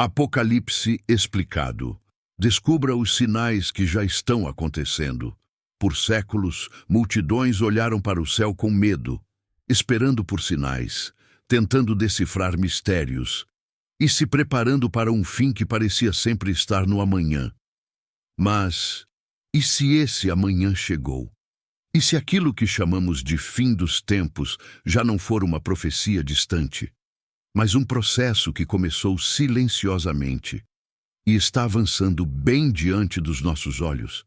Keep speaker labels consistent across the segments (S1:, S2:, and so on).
S1: Apocalipse explicado. Descubra os sinais que já estão acontecendo. Por séculos, multidões olharam para o céu com medo, esperando por sinais, tentando decifrar mistérios e se preparando para um fim que parecia sempre estar no amanhã. Mas, e se esse amanhã chegou? E se aquilo que chamamos de fim dos tempos já não for uma profecia distante, mas um processo que começou silenciosamente e está avançando bem diante dos nossos olhos?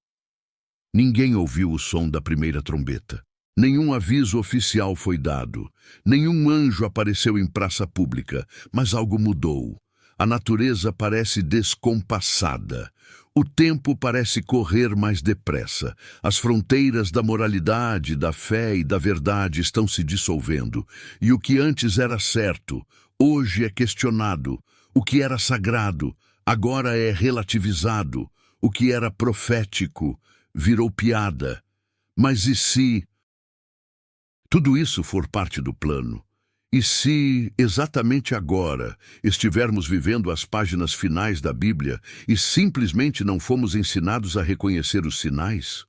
S1: Ninguém ouviu o som da primeira trombeta. Nenhum aviso oficial foi dado. Nenhum anjo apareceu em praça pública, mas algo mudou. A natureza parece descompassada. O tempo parece correr mais depressa. As fronteiras da moralidade, da fé e da verdade estão se dissolvendo. E o que antes era certo, hoje é questionado. O que era sagrado, agora é relativizado. O que era profético, virou piada. Mas e se tudo isso for parte do plano? E se, exatamente agora, estivermos vivendo as páginas finais da Bíblia e simplesmente não fomos ensinados a reconhecer os sinais?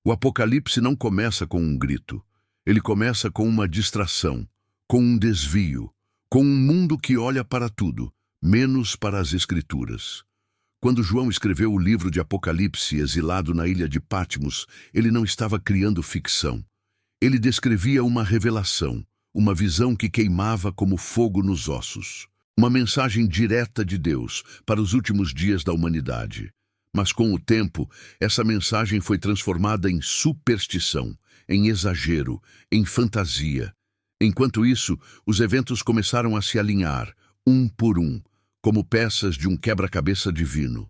S1: O Apocalipse não começa com um grito. Ele começa com uma distração, com um desvio, com um mundo que olha para tudo, menos para as Escrituras. Quando João escreveu o livro de Apocalipse, exilado na ilha de Patmos, ele não estava criando ficção. Ele descrevia uma revelação, uma visão que queimava como fogo nos ossos. Uma mensagem direta de Deus para os últimos dias da humanidade. Mas com o tempo, essa mensagem foi transformada em superstição, em exagero, em fantasia. Enquanto isso, os eventos começaram a se alinhar, um por um, como peças de um quebra-cabeça divino.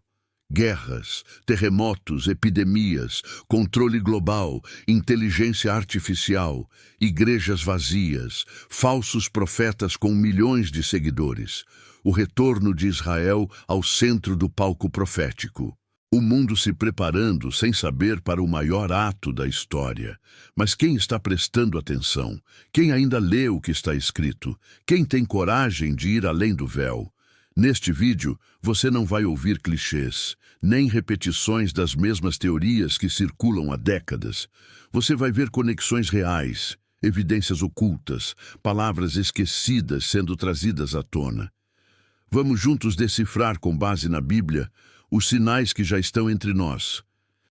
S1: Guerras, terremotos, epidemias, controle global, inteligência artificial, igrejas vazias, falsos profetas com milhões de seguidores, o retorno de Israel ao centro do palco profético. O mundo se preparando sem saber para o maior ato da história. Mas quem está prestando atenção? Quem ainda lê o que está escrito? Quem tem coragem de ir além do véu? Neste vídeo, você não vai ouvir clichês, nem repetições das mesmas teorias que circulam há décadas. Você vai ver conexões reais, evidências ocultas, palavras esquecidas sendo trazidas à tona. Vamos juntos decifrar, com base na Bíblia, os sinais que já estão entre nós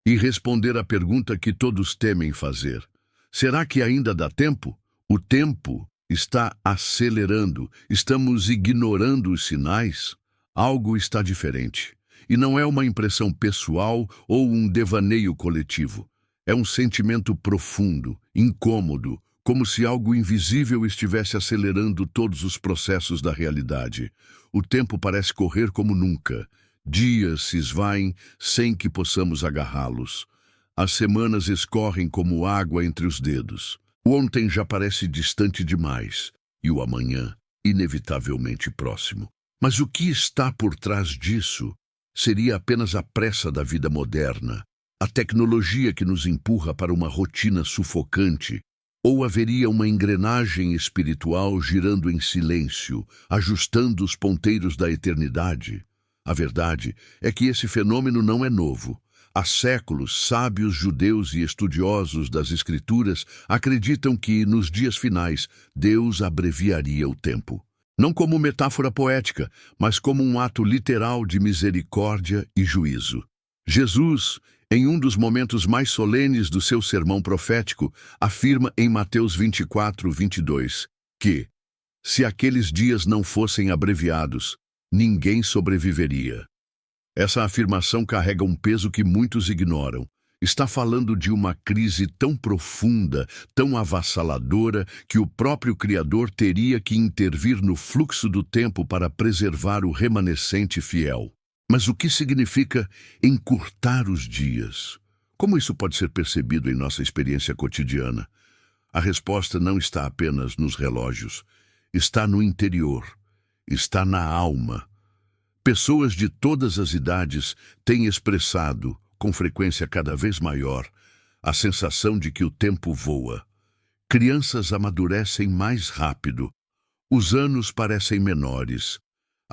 S1: e responder à pergunta que todos temem fazer. Será que ainda dá tempo? O tempo está acelerando. Estamos ignorando os sinais? Algo está diferente. E não é uma impressão pessoal ou um devaneio coletivo. É um sentimento profundo, incômodo, como se algo invisível estivesse acelerando todos os processos da realidade. O tempo parece correr como nunca. Dias se esvaem sem que possamos agarrá-los. As semanas escorrem como água entre os dedos. O ontem já parece distante demais, e o amanhã, inevitavelmente próximo. Mas o que está por trás disso? Seria apenas a pressa da vida moderna, a tecnologia que nos empurra para uma rotina sufocante, ou haveria uma engrenagem espiritual girando em silêncio, ajustando os ponteiros da eternidade? A verdade é que esse fenômeno não é novo. Há séculos, sábios judeus e estudiosos das Escrituras acreditam que, nos dias finais, Deus abreviaria o tempo. Não como metáfora poética, mas como um ato literal de misericórdia e juízo. Jesus, em um dos momentos mais solenes do seu sermão profético, afirma em Mateus 24:22 que, se aqueles dias não fossem abreviados, ninguém sobreviveria. Essa afirmação carrega um peso que muitos ignoram. Está falando de uma crise tão profunda, tão avassaladora, que o próprio Criador teria que intervir no fluxo do tempo para preservar o remanescente fiel. Mas o que significa encurtar os dias? Como isso pode ser percebido em nossa experiência cotidiana? A resposta não está apenas nos relógios. Está no interior. Está na alma. Pessoas de todas as idades têm expressado, com frequência cada vez maior, a sensação de que o tempo voa. Crianças amadurecem mais rápido. Os anos parecem menores.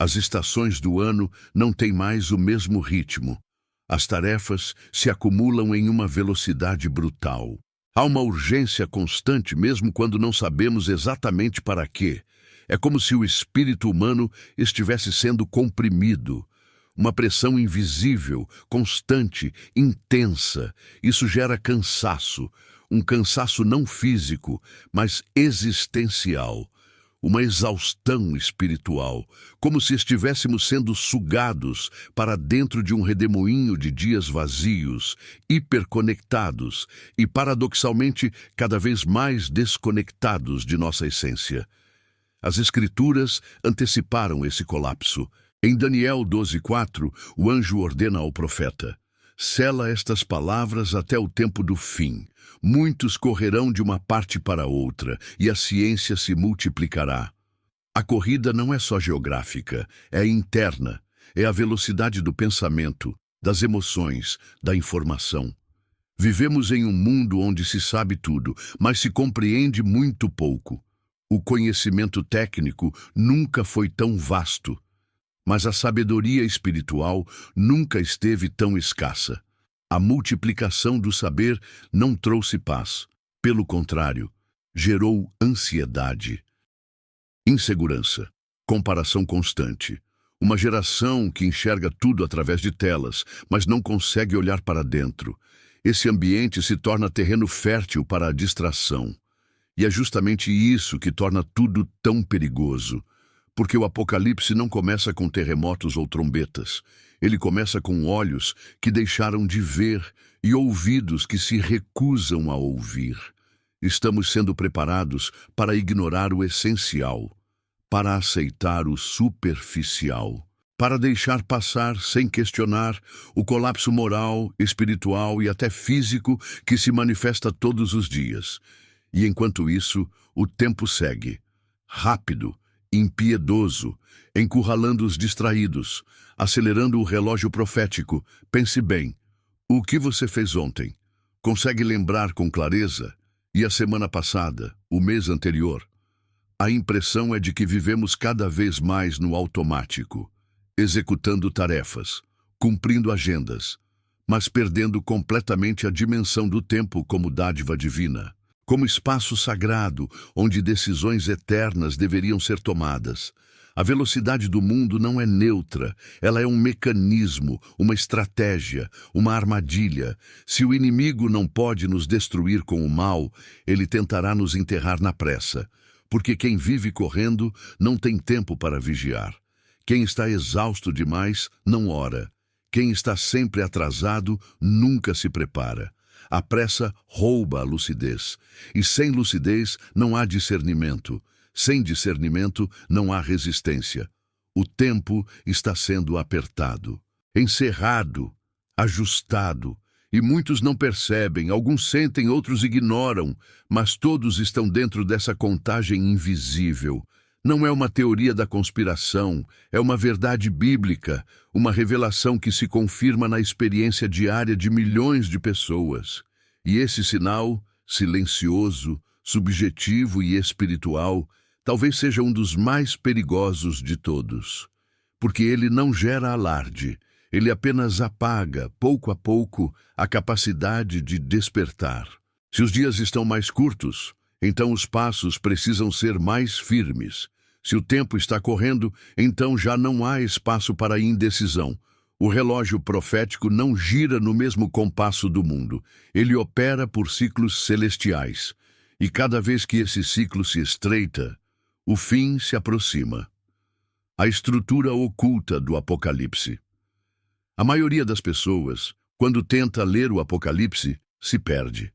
S1: As estações do ano não têm mais o mesmo ritmo. As tarefas se acumulam em uma velocidade brutal. Há uma urgência constante mesmo quando não sabemos exatamente para quê. É como se o espírito humano estivesse sendo comprimido. Uma pressão invisível, constante, intensa. Isso gera cansaço. Um cansaço não físico, mas existencial. Uma exaustão espiritual, como se estivéssemos sendo sugados para dentro de um redemoinho de dias vazios, hiperconectados e, paradoxalmente, cada vez mais desconectados de nossa essência. As Escrituras anteciparam esse colapso. Em Daniel 12:4, o anjo ordena ao profeta: sela estas palavras até o tempo do fim. Muitos correrão de uma parte para outra, e a ciência se multiplicará. A corrida não é só geográfica, é interna. É a velocidade do pensamento, das emoções, da informação. Vivemos em um mundo onde se sabe tudo, mas se compreende muito pouco. O conhecimento técnico nunca foi tão vasto, mas a sabedoria espiritual nunca esteve tão escassa. A multiplicação do saber não trouxe paz. Pelo contrário, gerou ansiedade, insegurança, comparação constante. Uma geração que enxerga tudo através de telas, mas não consegue olhar para dentro. Esse ambiente se torna terreno fértil para a distração. E é justamente isso que torna tudo tão perigoso. Porque o Apocalipse não começa com terremotos ou trombetas. Ele começa com olhos que deixaram de ver e ouvidos que se recusam a ouvir. Estamos sendo preparados para ignorar o essencial, para aceitar o superficial, para deixar passar, sem questionar, o colapso moral, espiritual e até físico que se manifesta todos os dias. E enquanto isso, o tempo segue, rápido, impiedoso, encurralando os distraídos, acelerando o relógio profético. Pense bem, o que você fez ontem? Consegue lembrar com clareza? E a semana passada, o mês anterior? A impressão é de que vivemos cada vez mais no automático, executando tarefas, cumprindo agendas, mas perdendo completamente a dimensão do tempo como dádiva divina. Como espaço sagrado, onde decisões eternas deveriam ser tomadas. A velocidade do mundo não é neutra, ela é um mecanismo, uma estratégia, uma armadilha. Se o inimigo não pode nos destruir com o mal, ele tentará nos enterrar na pressa, porque quem vive correndo não tem tempo para vigiar. Quem está exausto demais não ora. Quem está sempre atrasado nunca se prepara. A pressa rouba a lucidez, e sem lucidez não há discernimento. Sem discernimento não há resistência. O tempo está sendo apertado, encerrado, ajustado, e muitos não percebem, alguns sentem, outros ignoram, mas todos estão dentro dessa contagem invisível. Não é uma teoria da conspiração, é uma verdade bíblica, uma revelação que se confirma na experiência diária de milhões de pessoas. E esse sinal, silencioso, subjetivo e espiritual, talvez seja um dos mais perigosos de todos. Porque ele não gera alarde, ele apenas apaga, pouco a pouco, a capacidade de despertar. Se os dias estão mais curtos, então os passos precisam ser mais firmes. Se o tempo está correndo, então já não há espaço para indecisão. O relógio profético não gira no mesmo compasso do mundo. Ele opera por ciclos celestiais. E cada vez que esse ciclo se estreita, o fim se aproxima. A estrutura oculta do Apocalipse. A maioria das pessoas, quando tenta ler o Apocalipse, se perde.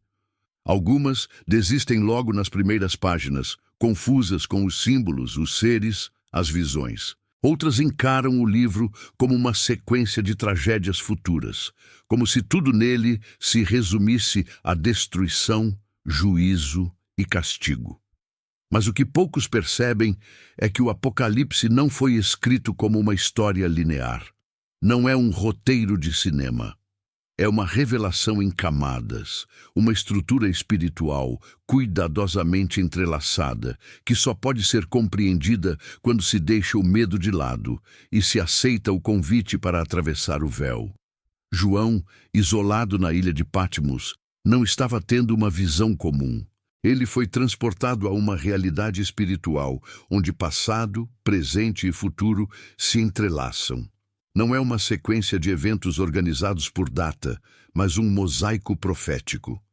S1: Algumas desistem logo nas primeiras páginas, confusas com os símbolos, os seres, as visões. Outras encaram o livro como uma sequência de tragédias futuras, como se tudo nele se resumisse a destruição, juízo e castigo. Mas o que poucos percebem é que o Apocalipse não foi escrito como uma história linear. Não é um roteiro de cinema. É uma revelação em camadas, uma estrutura espiritual cuidadosamente entrelaçada, que só pode ser compreendida quando se deixa o medo de lado e se aceita o convite para atravessar o véu. João, isolado na ilha de Patmos, não estava tendo uma visão comum. Ele foi transportado a uma realidade espiritual, onde passado, presente e futuro se entrelaçam. Não é uma sequência de eventos organizados por data, mas um mosaico profético.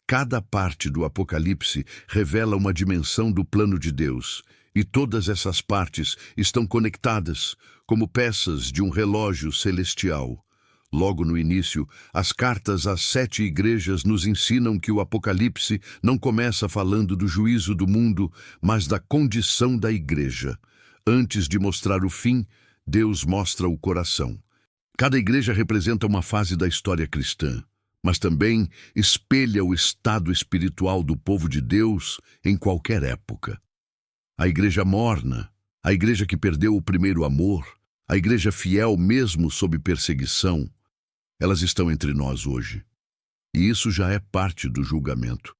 S1: Cada parte do Apocalipse revela uma dimensão do plano de Deus, e todas essas partes estão conectadas, como peças de um relógio celestial. Logo no início, as cartas às 7 igrejas nos ensinam que o Apocalipse não começa falando do juízo do mundo, mas da condição da igreja. Antes de mostrar o fim, Deus mostra o coração. Cada igreja representa uma fase da história cristã, mas também espelha o estado espiritual do povo de Deus em qualquer época. A igreja morna, a igreja que perdeu o primeiro amor, a igreja fiel mesmo sob perseguição, elas estão entre nós hoje. E isso já é parte do julgamento.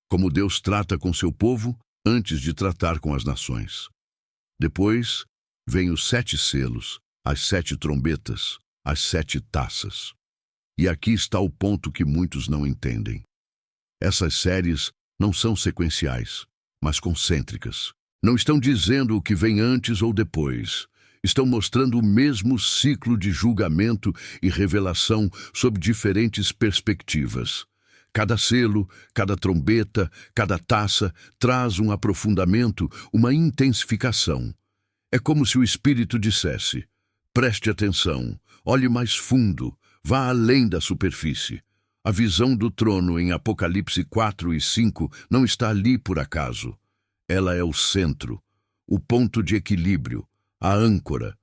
S1: Como Deus trata com seu povo antes de tratar com as nações. Depois, vêm os 7 selos, as 7 trombetas, as 7 taças. E aqui está o ponto que muitos não entendem. Essas séries não são sequenciais, mas concêntricas. Não estão dizendo o que vem antes ou depois. Estão mostrando o mesmo ciclo de julgamento e revelação sob diferentes perspectivas. Cada selo, cada trombeta, cada taça traz um aprofundamento, uma intensificação. É como se o Espírito dissesse: preste atenção, olhe mais fundo, vá além da superfície. A visão do trono em Apocalipse 4 e 5 não está ali por acaso. Ela é o centro, o ponto de equilíbrio, a âncora.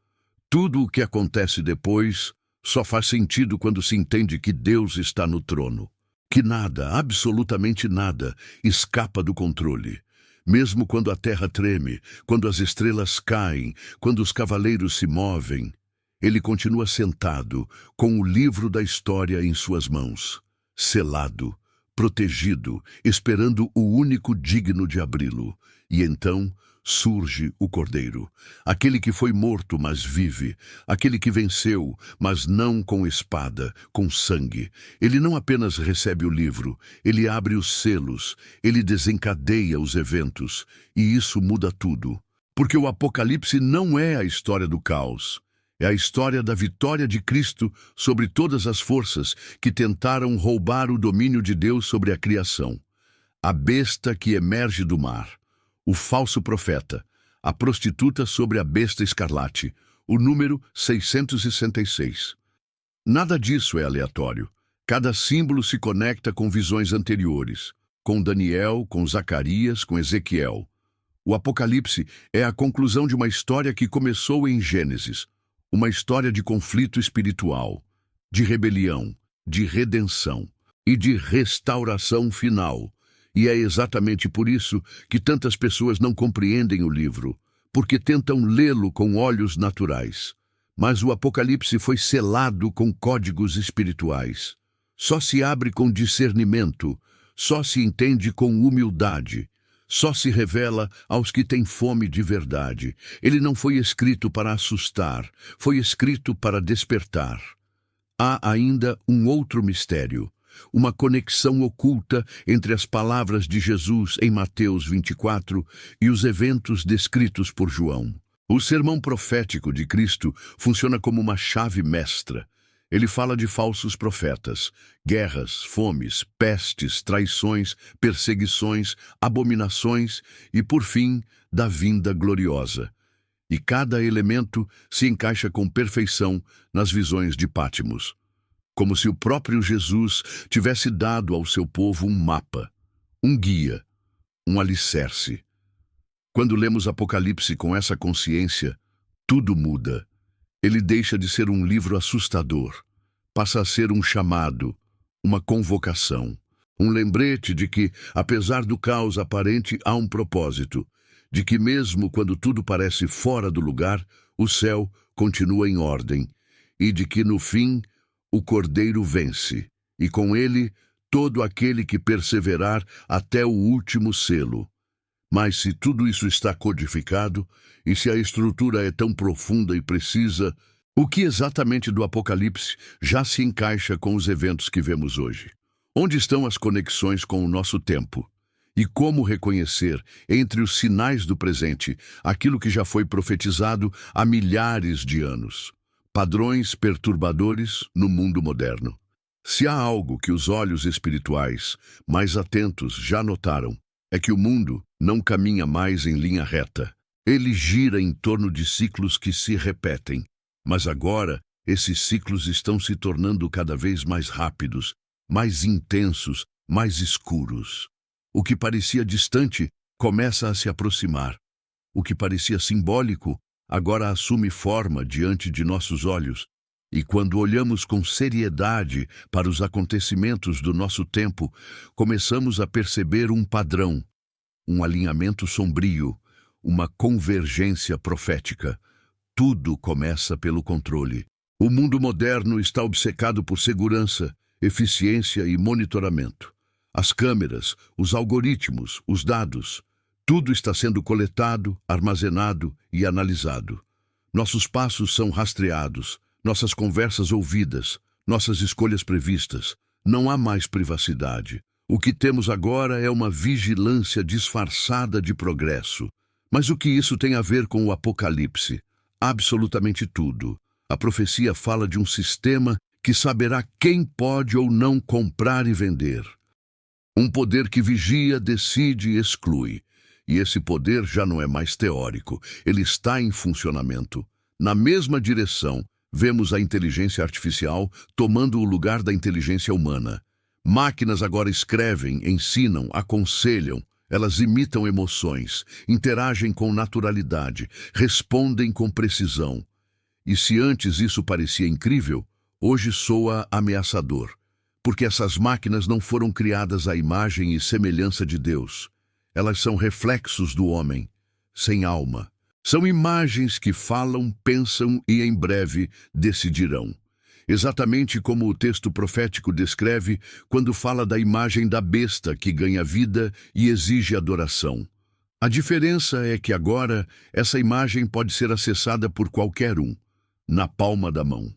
S1: Tudo o que acontece depois só faz sentido quando se entende que Deus está no trono. Que nada, absolutamente nada, escapa do controle. Mesmo quando a terra treme, quando as estrelas caem, quando os cavaleiros se movem, ele continua sentado, com o livro da história em suas mãos, selado, protegido, esperando o único digno de abri-lo. E então surge o Cordeiro, aquele que foi morto, mas vive, aquele que venceu, mas não com espada, com sangue. Ele não apenas recebe o livro, ele abre os selos, ele desencadeia os eventos, e isso muda tudo. Porque o Apocalipse não é a história do caos, é a história da vitória de Cristo sobre todas as forças que tentaram roubar o domínio de Deus sobre a criação. A besta que emerge do mar, o falso profeta, a prostituta sobre a besta escarlate, o número 666. Nada disso é aleatório. Cada símbolo se conecta com visões anteriores, com Daniel, com Zacarias, com Ezequiel. O Apocalipse é a conclusão de uma história que começou em Gênesis, uma história de conflito espiritual, de rebelião, de redenção e de restauração final. E é exatamente por isso que tantas pessoas não compreendem o livro, porque tentam lê-lo com olhos naturais. Mas o Apocalipse foi selado com códigos espirituais. Só se abre com discernimento, só se entende com humildade, só se revela aos que têm fome de verdade. Ele não foi escrito para assustar, foi escrito para despertar. Há ainda um outro mistério. Uma conexão oculta entre as palavras de Jesus em Mateus 24 e os eventos descritos por João. O sermão profético de Cristo funciona como uma chave mestra. Ele fala de falsos profetas, guerras, fomes, pestes, traições, perseguições, abominações e, por fim, da vinda gloriosa. E cada elemento se encaixa com perfeição nas visões de Patmos. Como se o próprio Jesus tivesse dado ao seu povo um mapa, um guia, um alicerce. Quando lemos Apocalipse com essa consciência, tudo muda. Ele deixa de ser um livro assustador, passa a ser um chamado, uma convocação, um lembrete de que, apesar do caos aparente, há um propósito, de que mesmo quando tudo parece fora do lugar, o céu continua em ordem, e de que, no fim, o Cordeiro vence, e com ele todo aquele que perseverar até o último selo. Mas se tudo isso está codificado, e se a estrutura é tão profunda e precisa, o que exatamente do Apocalipse já se encaixa com os eventos que vemos hoje? Onde estão as conexões com o nosso tempo? E como reconhecer, entre os sinais do presente, aquilo que já foi profetizado há milhares de anos? Padrões perturbadores no mundo moderno. Se há algo que os olhos espirituais mais atentos já notaram, é que o mundo não caminha mais em linha reta. Ele gira em torno de ciclos que se repetem. Mas agora, esses ciclos estão se tornando cada vez mais rápidos, mais intensos, mais escuros. O que parecia distante começa a se aproximar. O que parecia simbólico agora assume forma diante de nossos olhos. E quando olhamos com seriedade para os acontecimentos do nosso tempo, começamos a perceber um padrão, um alinhamento sombrio, uma convergência profética. Tudo começa pelo controle. O mundo moderno está obcecado por segurança, eficiência e monitoramento. As câmeras, os algoritmos, os dados, tudo está sendo coletado, armazenado e analisado. Nossos passos são rastreados, nossas conversas ouvidas, nossas escolhas previstas. Não há mais privacidade. O que temos agora é uma vigilância disfarçada de progresso. Mas o que isso tem a ver com o Apocalipse? Absolutamente tudo. A profecia fala de um sistema que saberá quem pode ou não comprar e vender. Um poder que vigia, decide e exclui. E esse poder já não é mais teórico, ele está em funcionamento. Na mesma direção, vemos a inteligência artificial tomando o lugar da inteligência humana. Máquinas agora escrevem, ensinam, aconselham. Elas imitam emoções, interagem com naturalidade, respondem com precisão. E se antes isso parecia incrível, hoje soa ameaçador. Porque essas máquinas não foram criadas à imagem e semelhança de Deus. Elas são reflexos do homem, sem alma. São imagens que falam, pensam e em breve decidirão. Exatamente como o texto profético descreve quando fala da imagem da besta que ganha vida e exige adoração. A diferença é que agora essa imagem pode ser acessada por qualquer um, na palma da mão.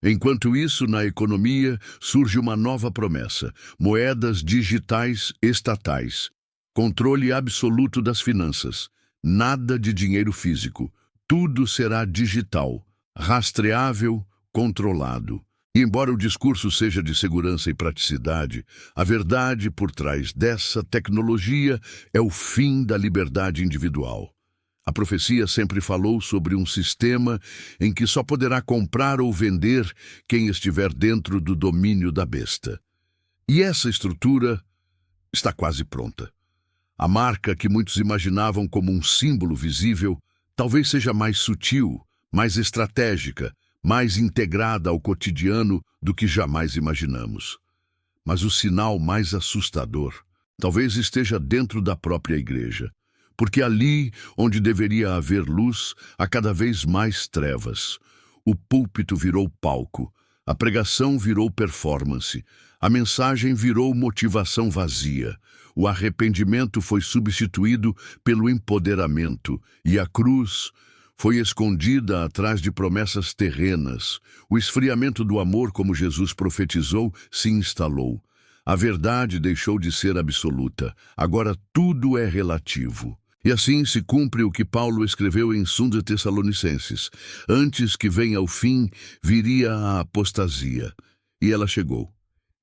S1: Enquanto isso, na economia, surge uma nova promessa: moedas digitais estatais, controle absoluto das finanças, nada de dinheiro físico, tudo será digital, rastreável, controlado. E embora o discurso seja de segurança e praticidade, a verdade por trás dessa tecnologia é o fim da liberdade individual. A profecia sempre falou sobre um sistema em que só poderá comprar ou vender quem estiver dentro do domínio da besta. E essa estrutura está quase pronta. A marca que muitos imaginavam como um símbolo visível talvez seja mais sutil, mais estratégica, mais integrada ao cotidiano do que jamais imaginamos. Mas o sinal mais assustador talvez esteja dentro da própria igreja. Porque ali, onde deveria haver luz, há cada vez mais trevas. O púlpito virou palco, a pregação virou performance, a mensagem virou motivação vazia, o arrependimento foi substituído pelo empoderamento, e a cruz foi escondida atrás de promessas terrenas. O esfriamento do amor, como Jesus profetizou, se instalou. A verdade deixou de ser absoluta, agora tudo é relativo. E assim se cumpre o que Paulo escreveu em 2 Tessalonicenses. Antes que venha o fim, viria a apostasia. E ela chegou.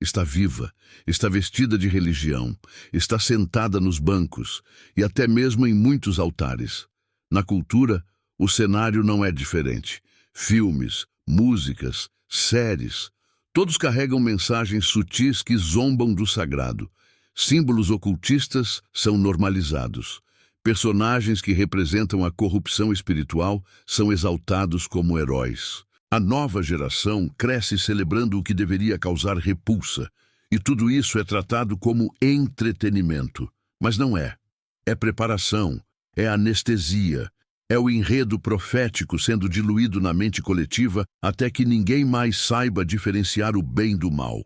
S1: Está viva, está vestida de religião, está sentada nos bancos e até mesmo em muitos altares. Na cultura, o cenário não é diferente. Filmes, músicas, séries, todos carregam mensagens sutis que zombam do sagrado. Símbolos ocultistas são normalizados. Personagens que representam a corrupção espiritual são exaltados como heróis. A nova geração cresce celebrando o que deveria causar repulsa, e tudo isso é tratado como entretenimento. Mas não é. É preparação, é anestesia, é o enredo profético sendo diluído na mente coletiva até que ninguém mais saiba diferenciar o bem do mal.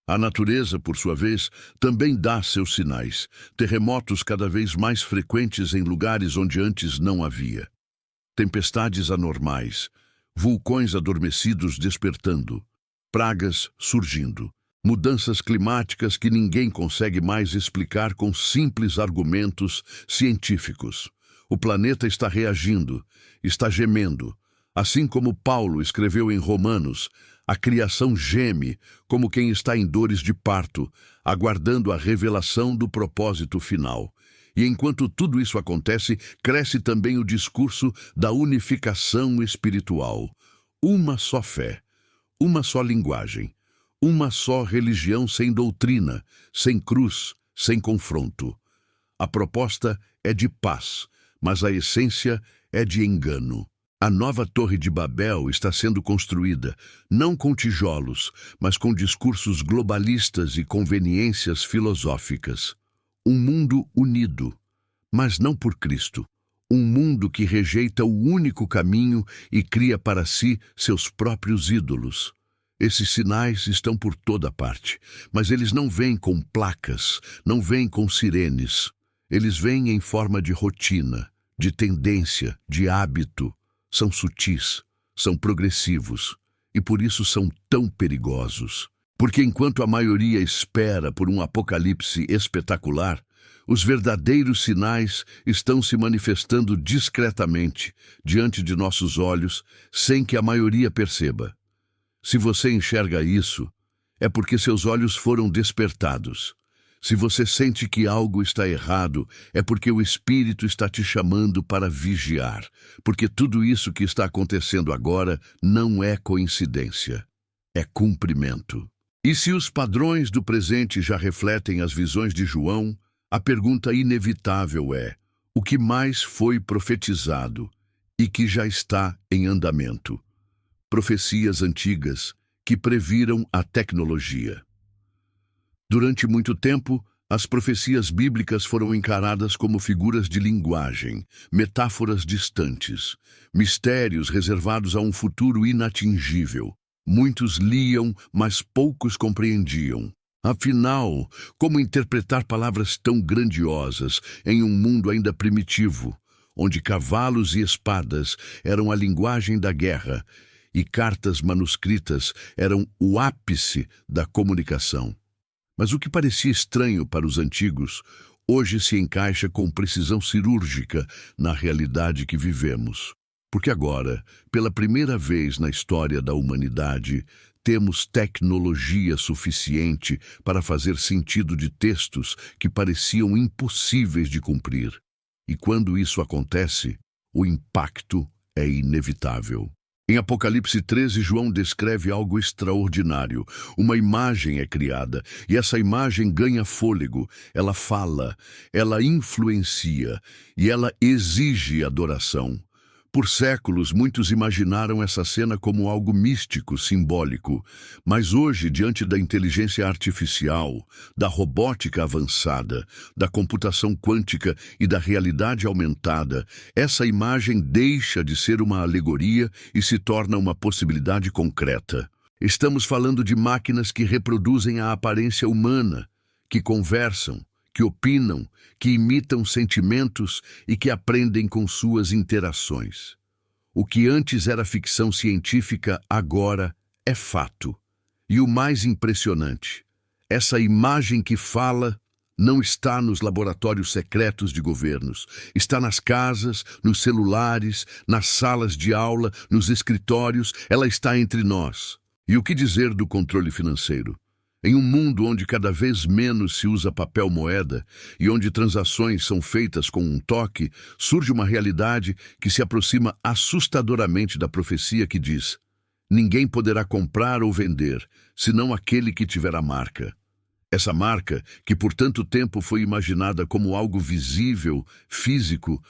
S1: A natureza, por sua vez, também dá seus sinais. Terremotos cada vez mais frequentes em lugares onde antes não havia. Tempestades anormais, vulcões adormecidos despertando, pragas surgindo, mudanças climáticas que ninguém consegue mais explicar com simples argumentos científicos. O planeta está reagindo, está gemendo. Assim como Paulo escreveu em Romanos, a criação geme como quem está em dores de parto, aguardando a revelação do propósito final. E enquanto tudo isso acontece, cresce também o discurso da unificação espiritual. Uma só fé, uma só linguagem, uma só religião sem doutrina, sem cruz, sem confronto. A proposta é de paz, mas a essência é de engano. A nova Torre de Babel está sendo construída, não com tijolos, mas com discursos globalistas e conveniências filosóficas. Um mundo unido, mas não por Cristo. Um mundo que rejeita o único caminho e cria para si seus próprios ídolos. Esses sinais estão por toda parte, mas eles não vêm com placas, não vêm com sirenes. Eles vêm em forma de rotina, de tendência, de hábito. São sutis, são progressivos e por isso são tão perigosos. Porque enquanto a maioria espera por um apocalipse espetacular, os verdadeiros sinais estão se manifestando discretamente diante de nossos olhos, sem que a maioria perceba. Se você enxerga isso, é porque seus olhos foram despertados. Se você sente que algo está errado, é porque o Espírito está te chamando para vigiar, porque tudo isso que está acontecendo agora não é coincidência, é cumprimento. E se os padrões do presente já refletem as visões de João, a pergunta inevitável é: o que mais foi profetizado e que já está em andamento? Profecias antigas que previram a tecnologia. Durante muito tempo, as profecias bíblicas foram encaradas como figuras de linguagem, metáforas distantes, mistérios reservados a um futuro inatingível. Muitos liam, mas poucos compreendiam. Afinal, como interpretar palavras tão grandiosas em um mundo ainda primitivo, onde cavalos e espadas eram a linguagem da guerra e cartas manuscritas eram o ápice da comunicação? Mas o que parecia estranho para os antigos, hoje se encaixa com precisão cirúrgica na realidade que vivemos. Porque agora, pela primeira vez na história da humanidade, temos tecnologia suficiente para fazer sentido de textos que pareciam impossíveis de cumprir. E quando isso acontece, o impacto é inevitável. Em Apocalipse 13, João descreve algo extraordinário. Uma imagem é criada, e essa imagem ganha fôlego. Ela fala, ela influencia, e ela exige adoração. Por séculos, muitos imaginaram essa cena como algo místico, simbólico. Mas hoje, diante da inteligência artificial, da robótica avançada, da computação quântica e da realidade aumentada, essa imagem deixa de ser uma alegoria e se torna uma possibilidade concreta. Estamos falando de máquinas que reproduzem a aparência humana, que conversam, que opinam, que imitam sentimentos e que aprendem com suas interações. O que antes era ficção científica, agora é fato. E o mais impressionante, essa imagem que fala não está nos laboratórios secretos de governos. Está nas casas, nos celulares, nas salas de aula, nos escritórios. Ela está entre nós. E o que dizer do controle financeiro? Em um mundo onde cada vez menos se usa papel moeda e onde transações são feitas com um toque, surge uma realidade que se aproxima assustadoramente da profecia que diz: ninguém poderá comprar ou vender, senão aquele que tiver a marca. Essa marca, que por tanto tempo foi imaginada como algo visível, físico,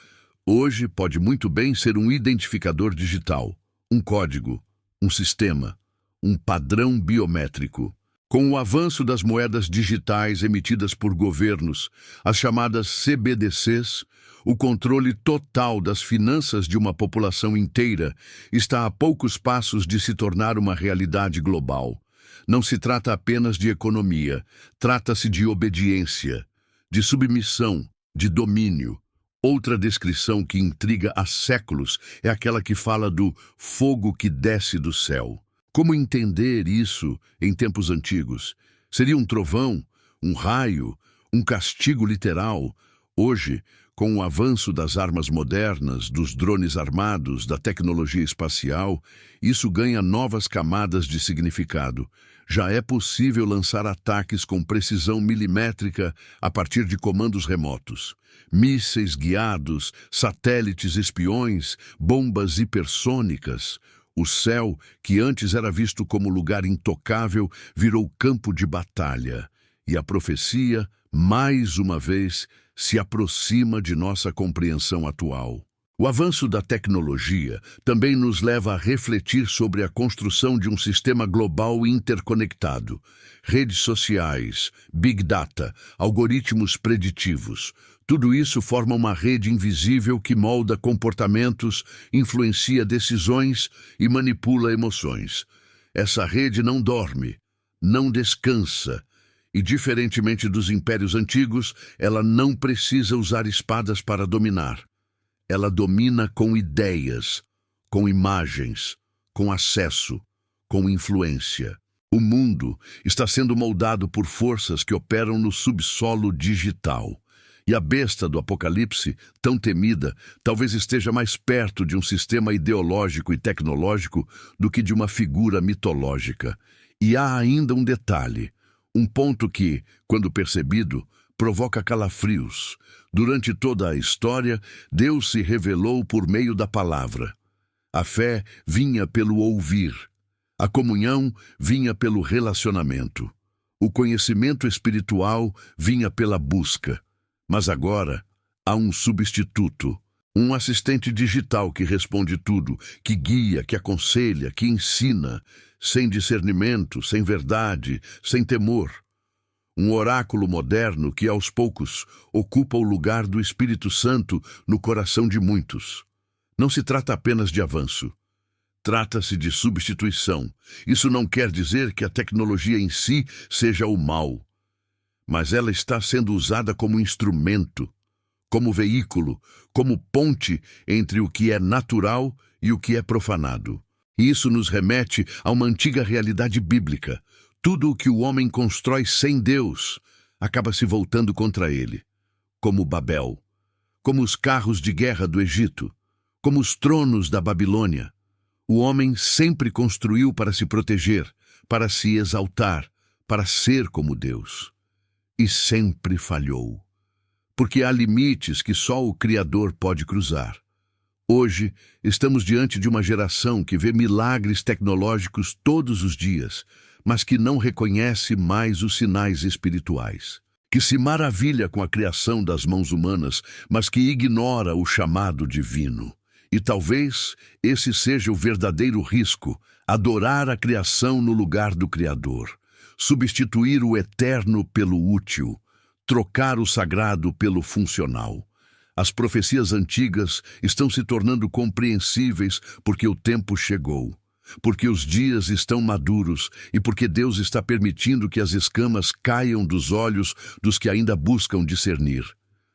S1: hoje pode muito bem ser um identificador digital, um código, um sistema, um padrão biométrico. Com o avanço das moedas digitais emitidas por governos, as chamadas CBDCs, o controle total das finanças de uma população inteira está a poucos passos de se tornar uma realidade global. não se trata apenas de economia, trata-se de obediência, de submissão, de domínio. Outra descrição que intriga há séculos é aquela que fala do fogo que desce do céu. Como entender isso em tempos antigos? Seria um trovão, um raio, um castigo literal? Hoje, com o avanço das armas modernas, dos drones armados, da tecnologia espacial, isso ganha novas camadas de significado. Já é possível lançar ataques com precisão milimétrica a partir de comandos remotos. Mísseis guiados, satélites espiões, bombas hipersônicas. O céu, que antes era visto como lugar intocável, virou campo de batalha. E a profecia, mais uma vez, se aproxima de nossa compreensão atual. O avanço da tecnologia também nos leva a refletir sobre a construção de um sistema global interconectado. Redes sociais, Big Data, algoritmos preditivos. Tudo isso forma uma rede invisível que molda comportamentos, influencia decisões e manipula emoções. Essa rede não dorme, não descansa. E, diferentemente dos impérios antigos, ela não precisa usar espadas para dominar. Ela domina com ideias, com imagens, com acesso, com influência. O mundo está sendo moldado por forças que operam no subsolo digital. E a besta do Apocalipse, tão temida, talvez esteja mais perto de um sistema ideológico e tecnológico do que de uma figura mitológica. E há ainda um detalhe. Um ponto que, quando percebido, provoca calafrios. Durante toda a história, Deus se revelou por meio da palavra. A fé vinha pelo ouvir. A comunhão vinha pelo relacionamento. O conhecimento espiritual vinha pela busca. Mas agora há um substituto. Um assistente digital que responde tudo, que guia, que aconselha, que ensina, sem discernimento, sem verdade, sem temor. Um oráculo moderno que, aos poucos, ocupa o lugar do Espírito Santo no coração de muitos. Não se trata apenas de avanço. Trata-se de substituição. Isso não quer dizer que a tecnologia em si seja o mal, mas ela está sendo usada como instrumento, como veículo, como ponte entre o que é natural e o que é profanado. E isso nos remete a uma antiga realidade bíblica. Tudo o que o homem constrói sem Deus acaba se voltando contra ele, como Babel, como os carros de guerra do Egito, como os tronos da Babilônia. O homem sempre construiu para se proteger, para se exaltar, para ser como Deus. E sempre falhou. Porque há limites que só o Criador pode cruzar. Hoje, estamos diante de uma geração que vê milagres tecnológicos todos os dias, mas que não reconhece mais os sinais espirituais. Que se maravilha com a criação das mãos humanas, mas que ignora o chamado divino. E talvez esse seja o verdadeiro risco, adorar a criação no lugar do Criador. Substituir o eterno pelo útil, trocar o sagrado pelo funcional. As profecias antigas estão se tornando compreensíveis porque o tempo chegou, porque os dias estão maduros e porque Deus está permitindo que as escamas caiam dos olhos dos que ainda buscam discernir.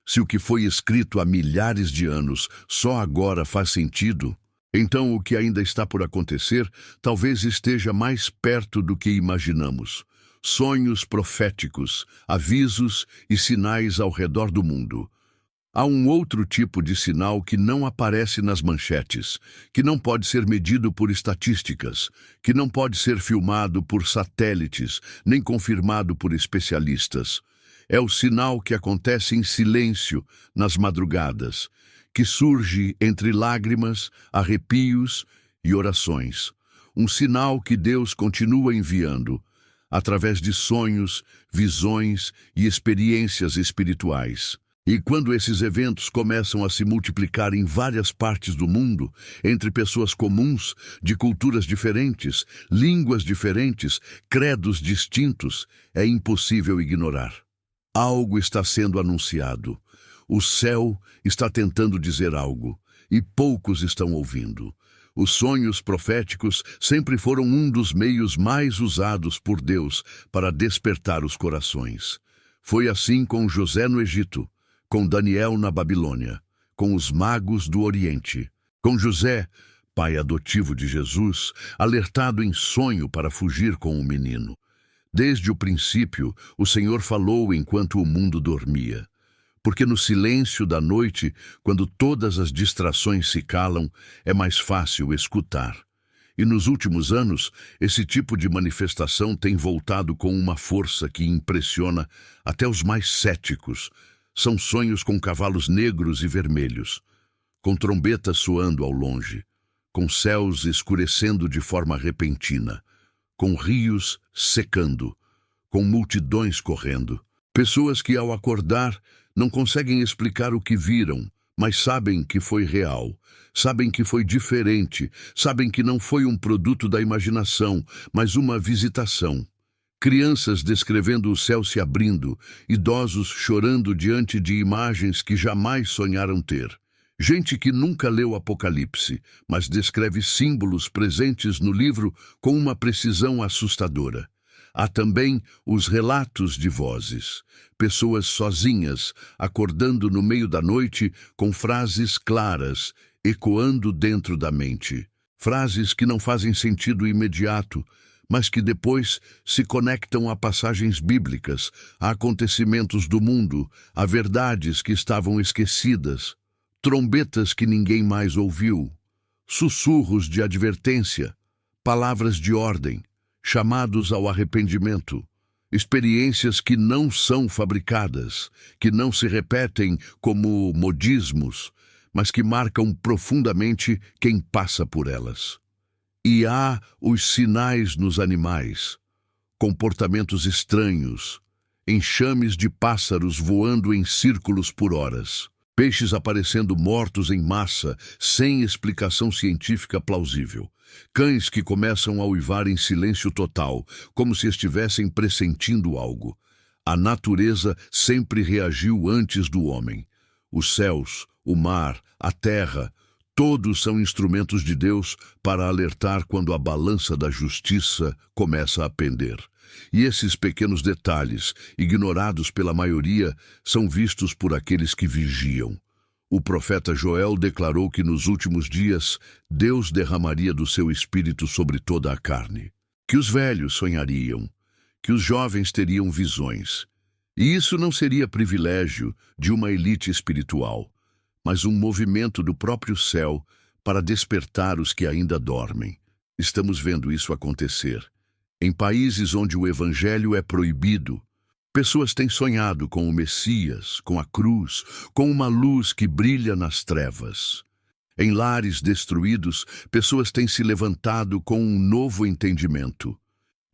S1: Se o que foi escrito há milhares de anos só agora faz sentido, então o que ainda está por acontecer talvez esteja mais perto do que imaginamos. Sonhos proféticos, avisos e sinais ao redor do mundo. Há um outro tipo de sinal que não aparece nas manchetes, que não pode ser medido por estatísticas, que não pode ser filmado por satélites, nem confirmado por especialistas. É o sinal que acontece em silêncio nas madrugadas, que surge entre lágrimas, arrepios e orações. Um sinal que Deus continua enviando, através de sonhos, visões e experiências espirituais. E quando esses eventos começam a se multiplicar em várias partes do mundo, entre pessoas comuns, de culturas diferentes, línguas diferentes, credos distintos, é impossível ignorar. Algo está sendo anunciado. O céu está tentando dizer algo, e poucos estão ouvindo. Os sonhos proféticos sempre foram um dos meios mais usados por Deus para despertar os corações. Foi assim com José no Egito, com Daniel na Babilônia, com os magos do Oriente, com José, pai adotivo de Jesus, alertado em sonho para fugir com o menino. Desde o princípio, o Senhor falou enquanto o mundo dormia. Porque no silêncio da noite, quando todas as distrações se calam, é mais fácil escutar. E nos últimos anos, esse tipo de manifestação tem voltado com uma força que impressiona até os mais céticos. São sonhos com cavalos negros e vermelhos, com trombetas soando ao longe, com céus escurecendo de forma repentina, com rios secando, com multidões correndo. Pessoas que, ao acordar, não conseguem explicar o que viram, mas sabem que foi real, sabem que foi diferente, sabem que não foi um produto da imaginação, mas uma visitação. Crianças descrevendo o céu se abrindo, idosos chorando diante de imagens que jamais sonharam ter. Gente que nunca leu Apocalipse, mas descreve símbolos presentes no livro com uma precisão assustadora. Há também os relatos de vozes, pessoas sozinhas, acordando no meio da noite com frases claras, ecoando dentro da mente. Frases que não fazem sentido imediato, mas que depois se conectam a passagens bíblicas, a acontecimentos do mundo, a verdades que estavam esquecidas, trombetas que ninguém mais ouviu, sussurros de advertência, palavras de ordem, chamados ao arrependimento, experiências que não são fabricadas, que não se repetem como modismos, mas que marcam profundamente quem passa por elas. E há os sinais nos animais, comportamentos estranhos, enxames de pássaros voando em círculos por horas, peixes aparecendo mortos em massa sem explicação científica plausível. Cães que começam a uivar em silêncio total, como se estivessem pressentindo algo. A natureza sempre reagiu antes do homem. Os céus, o mar, a terra, todos são instrumentos de Deus para alertar quando a balança da justiça começa a pender. E esses pequenos detalhes, ignorados pela maioria, são vistos por aqueles que vigiam. O profeta Joel declarou que nos últimos dias Deus derramaria do seu espírito sobre toda a carne, que os velhos sonhariam, que os jovens teriam visões. E isso não seria privilégio de uma elite espiritual, mas um movimento do próprio céu para despertar os que ainda dormem. Estamos vendo isso acontecer. Em países onde o evangelho é proibido, pessoas têm sonhado com o Messias, com a cruz, com uma luz que brilha nas trevas. Em lares destruídos, pessoas têm se levantado com um novo entendimento.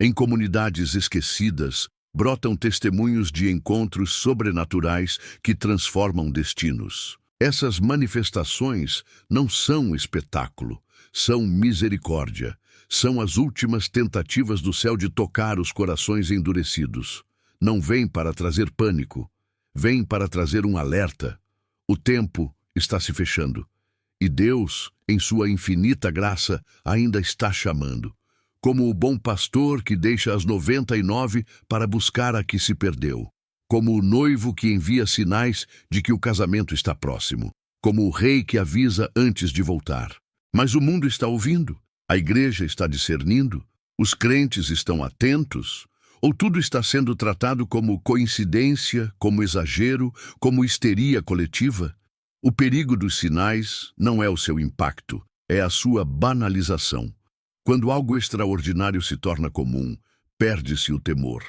S1: Em comunidades esquecidas, brotam testemunhos de encontros sobrenaturais que transformam destinos. Essas manifestações não são espetáculo, são misericórdia. São as últimas tentativas do céu de tocar os corações endurecidos. Não vem para trazer pânico, vem para trazer um alerta. O tempo está se fechando. E Deus, em sua infinita graça, ainda está chamando. Como o bom pastor que deixa as 99 para buscar a que se perdeu. Como o noivo que envia sinais de que o casamento está próximo. Como o rei que avisa antes de voltar. Mas o mundo está ouvindo. A igreja está discernindo? Os crentes estão atentos? Ou tudo está sendo tratado como coincidência, como exagero, como histeria coletiva? O perigo dos sinais não é o seu impacto, é a sua banalização. Quando algo extraordinário se torna comum, perde-se o temor.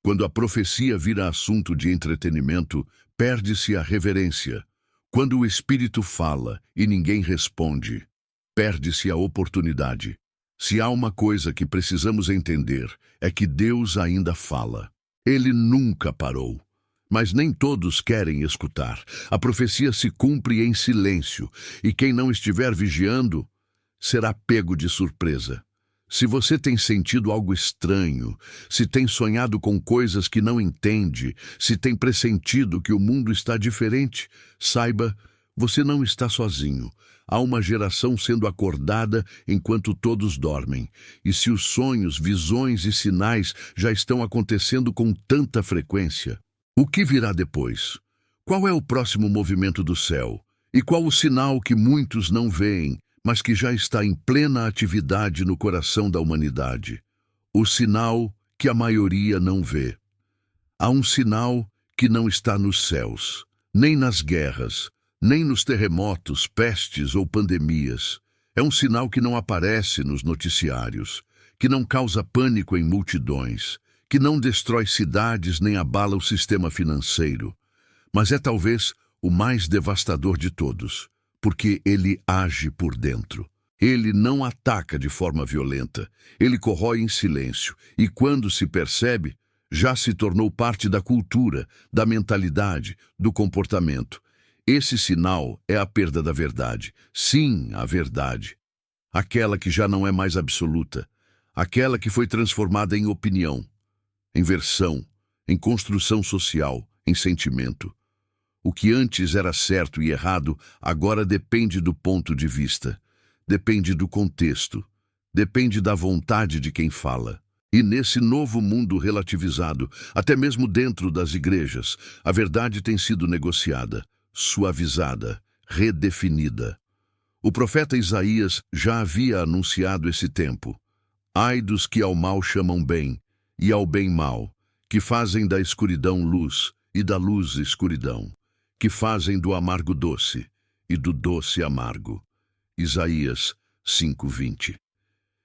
S1: Quando a profecia vira assunto de entretenimento, perde-se a reverência. Quando o Espírito fala e ninguém responde, perde-se a oportunidade. Se há uma coisa que precisamos entender, é que Deus ainda fala. Ele nunca parou. Mas nem todos querem escutar. A profecia se cumpre em silêncio, e quem não estiver vigiando será pego de surpresa. Se você tem sentido algo estranho, se tem sonhado com coisas que não entende, se tem pressentido que o mundo está diferente, saiba, Você não está sozinho. Há uma geração sendo acordada enquanto todos dormem. E se os sonhos, visões e sinais já estão acontecendo com tanta frequência, o que virá depois? Qual é o próximo movimento do céu? E qual o sinal que muitos não veem, mas que já está em plena atividade no coração da humanidade? O sinal que a maioria não vê. Há um sinal que não está nos céus, nem nas guerras, nem nos terremotos, pestes ou pandemias. É um sinal que não aparece nos noticiários, que não causa pânico em multidões, que não destrói cidades nem abala o sistema financeiro. Mas é talvez o mais devastador de todos, porque ele age por dentro. Ele não ataca de forma violenta, ele corrói em silêncio e, quando se percebe, já se tornou parte da cultura, da mentalidade, do comportamento. Esse sinal é a perda da verdade. Sim, a verdade. Aquela que já não é mais absoluta. Aquela que foi transformada em opinião, em versão, em construção social, em sentimento. O que antes era certo e errado, agora depende do ponto de vista. Depende do contexto. Depende da vontade de quem fala. E nesse novo mundo relativizado, até mesmo dentro das igrejas, a verdade tem sido negociada, suavizada, redefinida. O profeta Isaías já havia anunciado esse tempo. Ai dos que ao mal chamam bem, e ao bem mal, que fazem da escuridão luz, e da luz escuridão, que fazem do amargo doce, e do doce amargo. Isaías 5:20.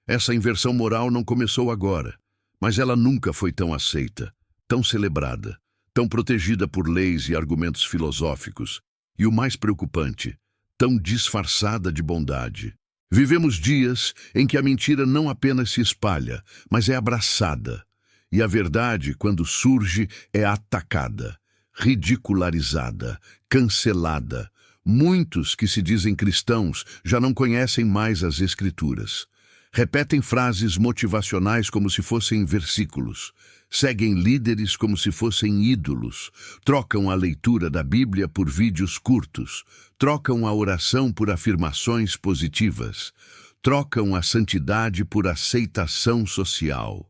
S1: Essa inversão moral não começou agora, mas ela nunca foi tão aceita, tão celebrada, tão protegida por leis e argumentos filosóficos, e o mais preocupante, tão disfarçada de bondade. Vivemos dias em que a mentira não apenas se espalha, mas é abraçada, e a verdade, quando surge, é atacada, ridicularizada, cancelada. Muitos que se dizem cristãos já não conhecem mais as Escrituras. Repetem frases motivacionais como se fossem versículos. Seguem líderes como se fossem ídolos. Trocam a leitura da Bíblia por vídeos curtos. Trocam a oração por afirmações positivas. Trocam a santidade por aceitação social.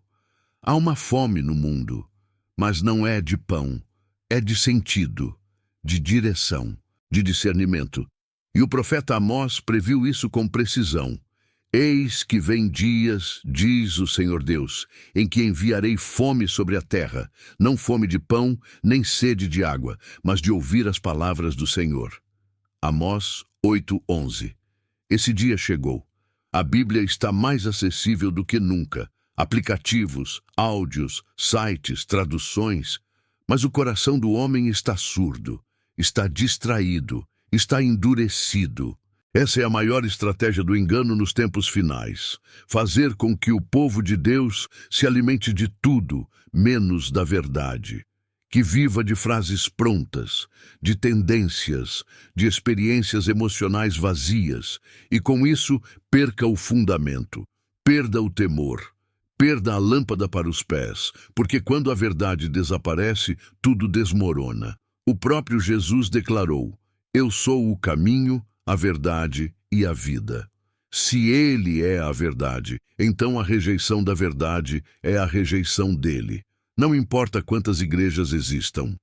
S1: Há uma fome no mundo, mas não é de pão, é de sentido, de direção, de discernimento. E o profeta Amós previu isso com precisão. Eis que vem dias, diz o Senhor Deus, em que enviarei fome sobre a terra, não fome de pão, nem sede de água, mas de ouvir as palavras do Senhor. Amós 8:11. Esse dia chegou. A Bíblia está mais acessível do que nunca. Aplicativos, áudios, sites, traduções. Mas o coração do homem está surdo, está distraído, está endurecido. Essa é a maior estratégia do engano nos tempos finais. Fazer com que o povo de Deus se alimente de tudo, menos da verdade. Que viva de frases prontas, de tendências, de experiências emocionais vazias, e com isso perca o fundamento, perda o temor, perda a lâmpada para os pés, porque quando a verdade desaparece, tudo desmorona. O próprio Jesus declarou: Eu sou o caminho, a verdade e a vida. Se ele é a verdade, então a rejeição da verdade é a rejeição dele. Não importa quantas igrejas existam.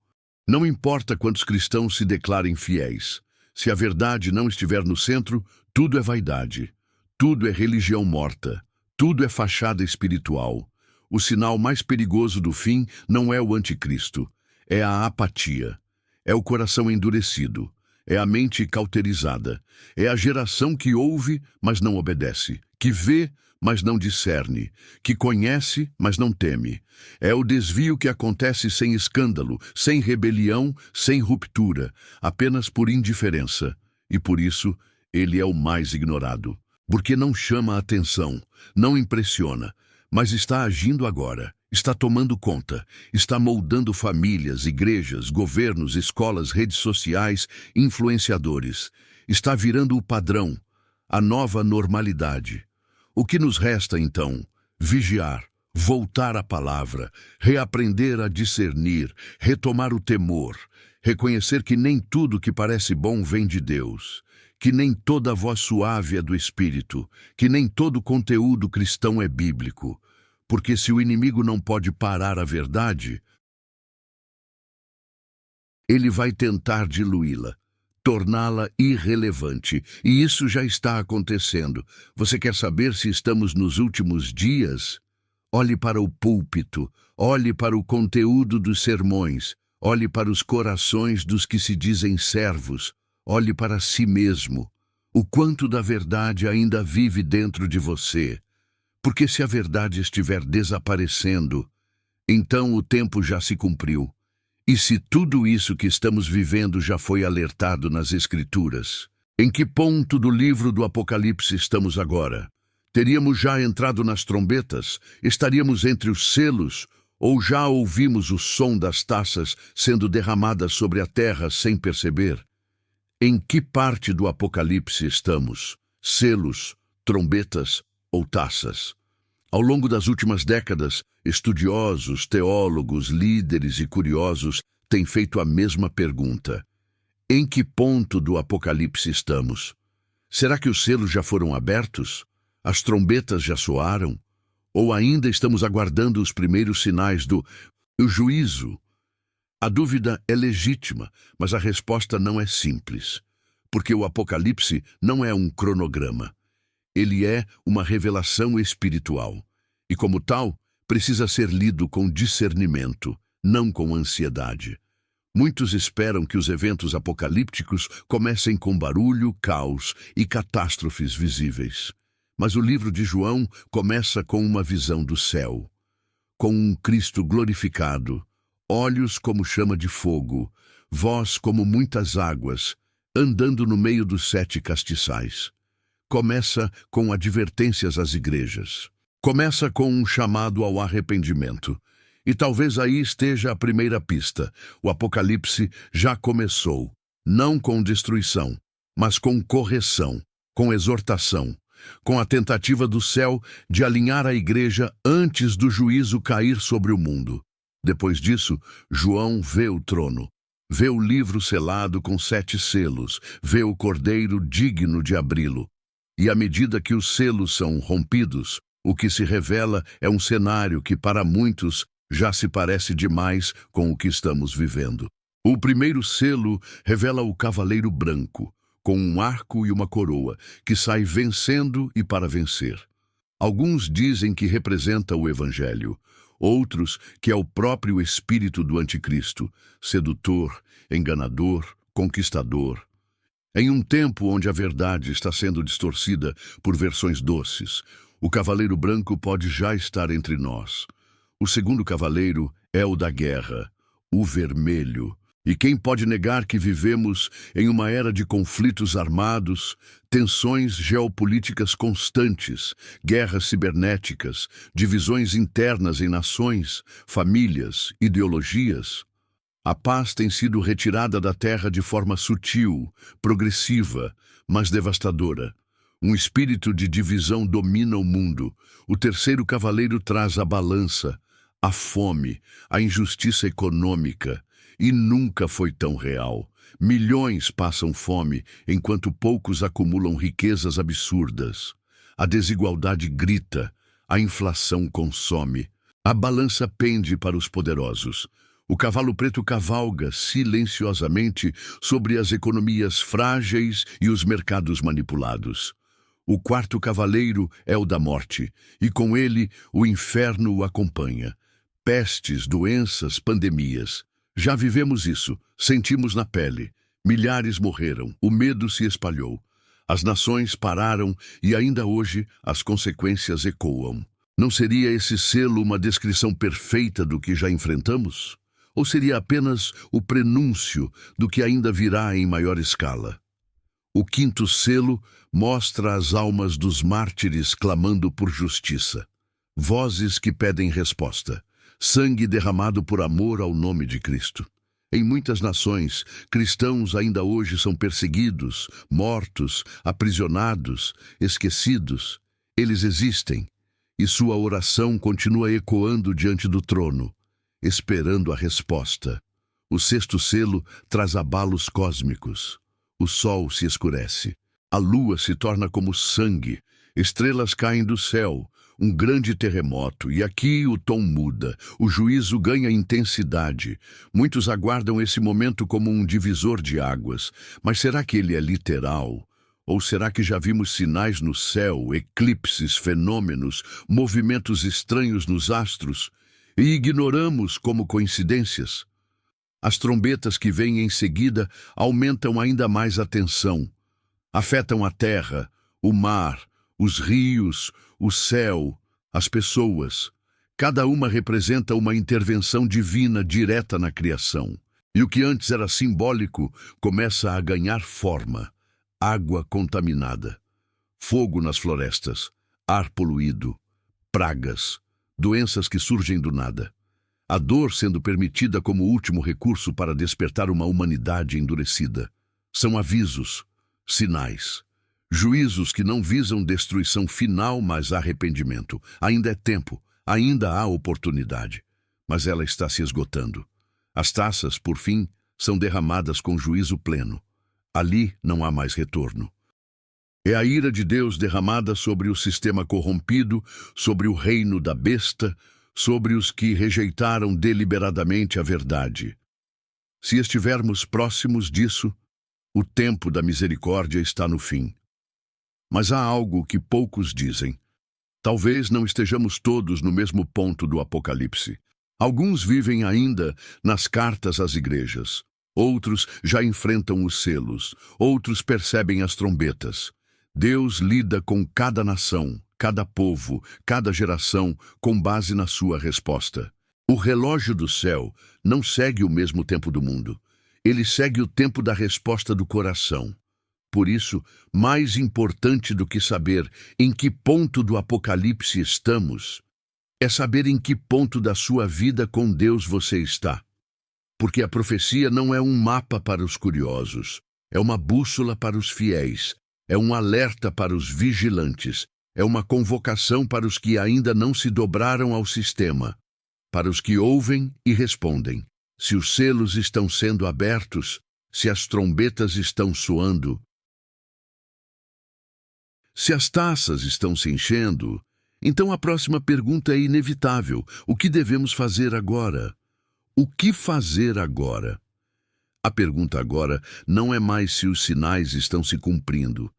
S1: Não importa quantos cristãos se declarem fiéis. Se a verdade não estiver no centro, tudo é vaidade. Tudo é religião morta. Tudo é fachada espiritual. O sinal mais perigoso do fim não é o anticristo. É a apatia. É o coração endurecido. É a mente cauterizada. É a geração que ouve, mas não obedece. Que vê, mas não discerne. Que conhece, mas não teme. É o desvio que acontece sem escândalo, sem rebelião, sem ruptura, apenas por indiferença. E por isso, ele é o mais ignorado. Porque não chama a atenção, não impressiona, mas está agindo agora. Está tomando conta, está moldando famílias, igrejas, governos, escolas, redes sociais, influenciadores. Está virando o padrão, a nova normalidade. O que nos resta, então? Vigiar, voltar à palavra, reaprender a discernir, retomar o temor, Reconhecer que nem tudo que parece bom vem de Deus, que nem toda voz suave é do Espírito, que nem todo conteúdo cristão é bíblico, porque se o inimigo não pode parar a verdade, ele vai tentar diluí-la, torná-la irrelevante, e isso já está acontecendo. Você quer saber se estamos nos últimos dias? Olhe para o púlpito, olhe para o conteúdo dos sermões, olhe para os corações dos que se dizem servos, olhe para si mesmo. O quanto da verdade ainda vive dentro de você? Porque se a verdade estiver desaparecendo, então o tempo já se cumpriu. E se tudo isso que estamos vivendo já foi alertado nas Escrituras? Em que ponto do livro do Apocalipse estamos agora? Teríamos já entrado nas trombetas? Estaríamos entre os selos? Ou já ouvimos o som das taças sendo derramadas sobre a terra sem perceber? Em que parte do Apocalipse estamos? Selos, trombetas ou taças? Ao longo das últimas décadas, estudiosos, teólogos, líderes e curiosos têm feito a mesma pergunta. Em que ponto do Apocalipse estamos? Será que os selos já foram abertos? As trombetas já soaram? Ou ainda estamos aguardando os primeiros sinais do juízo? A dúvida é legítima, mas a resposta não é simples, porque o Apocalipse não é um cronograma. Ele é uma revelação espiritual, e como tal, precisa ser lido com discernimento, não com ansiedade. Muitos esperam que os eventos apocalípticos comecem com barulho, caos e catástrofes visíveis. Mas o livro de João começa com uma visão do céu, com um Cristo glorificado, olhos como chama de fogo, voz como muitas águas, andando no meio dos 7 castiçais. Começa com advertências às igrejas. Começa com um chamado ao arrependimento. E talvez aí esteja a primeira pista. O Apocalipse já começou, não com destruição, mas com correção, com exortação, com a tentativa do céu de alinhar a igreja antes do juízo cair sobre o mundo. Depois disso, João vê o trono, vê o livro selado com 7 selos, vê o cordeiro digno de abri-lo. E à medida que os selos são rompidos, o que se revela é um cenário que, para muitos, já se parece demais com o que estamos vivendo. O primeiro selo revela o cavaleiro branco, com um arco e uma coroa, que sai vencendo e para vencer. Alguns dizem que representa o Evangelho, outros que é o próprio espírito do anticristo, sedutor, enganador, conquistador. Em um tempo onde a verdade está sendo distorcida por versões doces, o cavaleiro branco pode já estar entre nós. O segundo cavaleiro é o da guerra, o vermelho. E quem pode negar que vivemos em uma era de conflitos armados, tensões geopolíticas constantes, guerras cibernéticas, divisões internas em nações, famílias, ideologias? A paz tem sido retirada da terra de forma sutil, progressiva, mas devastadora. Um espírito de divisão domina o mundo. O terceiro cavaleiro traz a balança, a fome, a injustiça econômica. E nunca foi tão real. Milhões passam fome, enquanto poucos acumulam riquezas absurdas. A desigualdade grita, a inflação consome. A balança pende para os poderosos. O cavalo preto cavalga silenciosamente sobre as economias frágeis e os mercados manipulados. O quarto cavaleiro é o da morte, e com ele o inferno o acompanha. Pestes, doenças, pandemias. Já vivemos isso, sentimos na pele. Milhares morreram, o medo se espalhou. As nações pararam e ainda hoje as consequências ecoam. Não seria esse selo uma descrição perfeita do que já enfrentamos? Ou seria apenas o prenúncio do que ainda virá em maior escala? O quinto selo mostra as almas dos mártires clamando por justiça. Vozes que pedem resposta. Sangue derramado por amor ao nome de Cristo. Em muitas nações, cristãos ainda hoje são perseguidos, mortos, aprisionados, esquecidos. Eles existem, e sua oração continua ecoando diante do trono, esperando a resposta. O sexto selo traz abalos cósmicos. O sol se escurece. A lua se torna como sangue. Estrelas caem do céu. Um grande terremoto. E aqui o tom muda. O juízo ganha intensidade. Muitos aguardam esse momento como um divisor de águas. Mas será que ele é literal? Ou será que já vimos sinais no céu, eclipses, fenômenos, movimentos estranhos nos astros, e ignoramos como coincidências? As trombetas que vêm em seguida aumentam ainda mais a tensão. Afetam a terra, o mar, os rios, o céu, as pessoas. Cada uma representa uma intervenção divina direta na criação. E o que antes era simbólico começa a ganhar forma. Água contaminada, fogo nas florestas, ar poluído, pragas, doenças que surgem do nada. A dor sendo permitida como último recurso para despertar uma humanidade endurecida. São avisos, sinais, juízos que não visam destruição final, mas arrependimento. Ainda é tempo, ainda há oportunidade, mas ela está se esgotando. As taças, por fim, são derramadas com juízo pleno. Ali não há mais retorno. É a ira de Deus derramada sobre o sistema corrompido, sobre o reino da besta, sobre os que rejeitaram deliberadamente a verdade. Se estivermos próximos disso, o tempo da misericórdia está no fim. Mas há algo que poucos dizem. Talvez não estejamos todos no mesmo ponto do Apocalipse. Alguns vivem ainda nas cartas às igrejas. Outros já enfrentam os selos, outros percebem as trombetas. Deus lida com cada nação, cada povo, cada geração, com base na sua resposta. O relógio do céu não segue o mesmo tempo do mundo. Ele segue o tempo da resposta do coração. Por isso, mais importante do que saber em que ponto do Apocalipse estamos, é saber em que ponto da sua vida com Deus você está. Porque a profecia não é um mapa para os curiosos, é uma bússola para os fiéis, é um alerta para os vigilantes, é uma convocação para os que ainda não se dobraram ao sistema, para os que ouvem e respondem. Se os selos estão sendo abertos, se as trombetas estão soando, se as taças estão se enchendo, então a próxima pergunta é inevitável: o que devemos fazer agora? O que fazer agora? A pergunta agora não é mais se os sinais estão se cumprindo.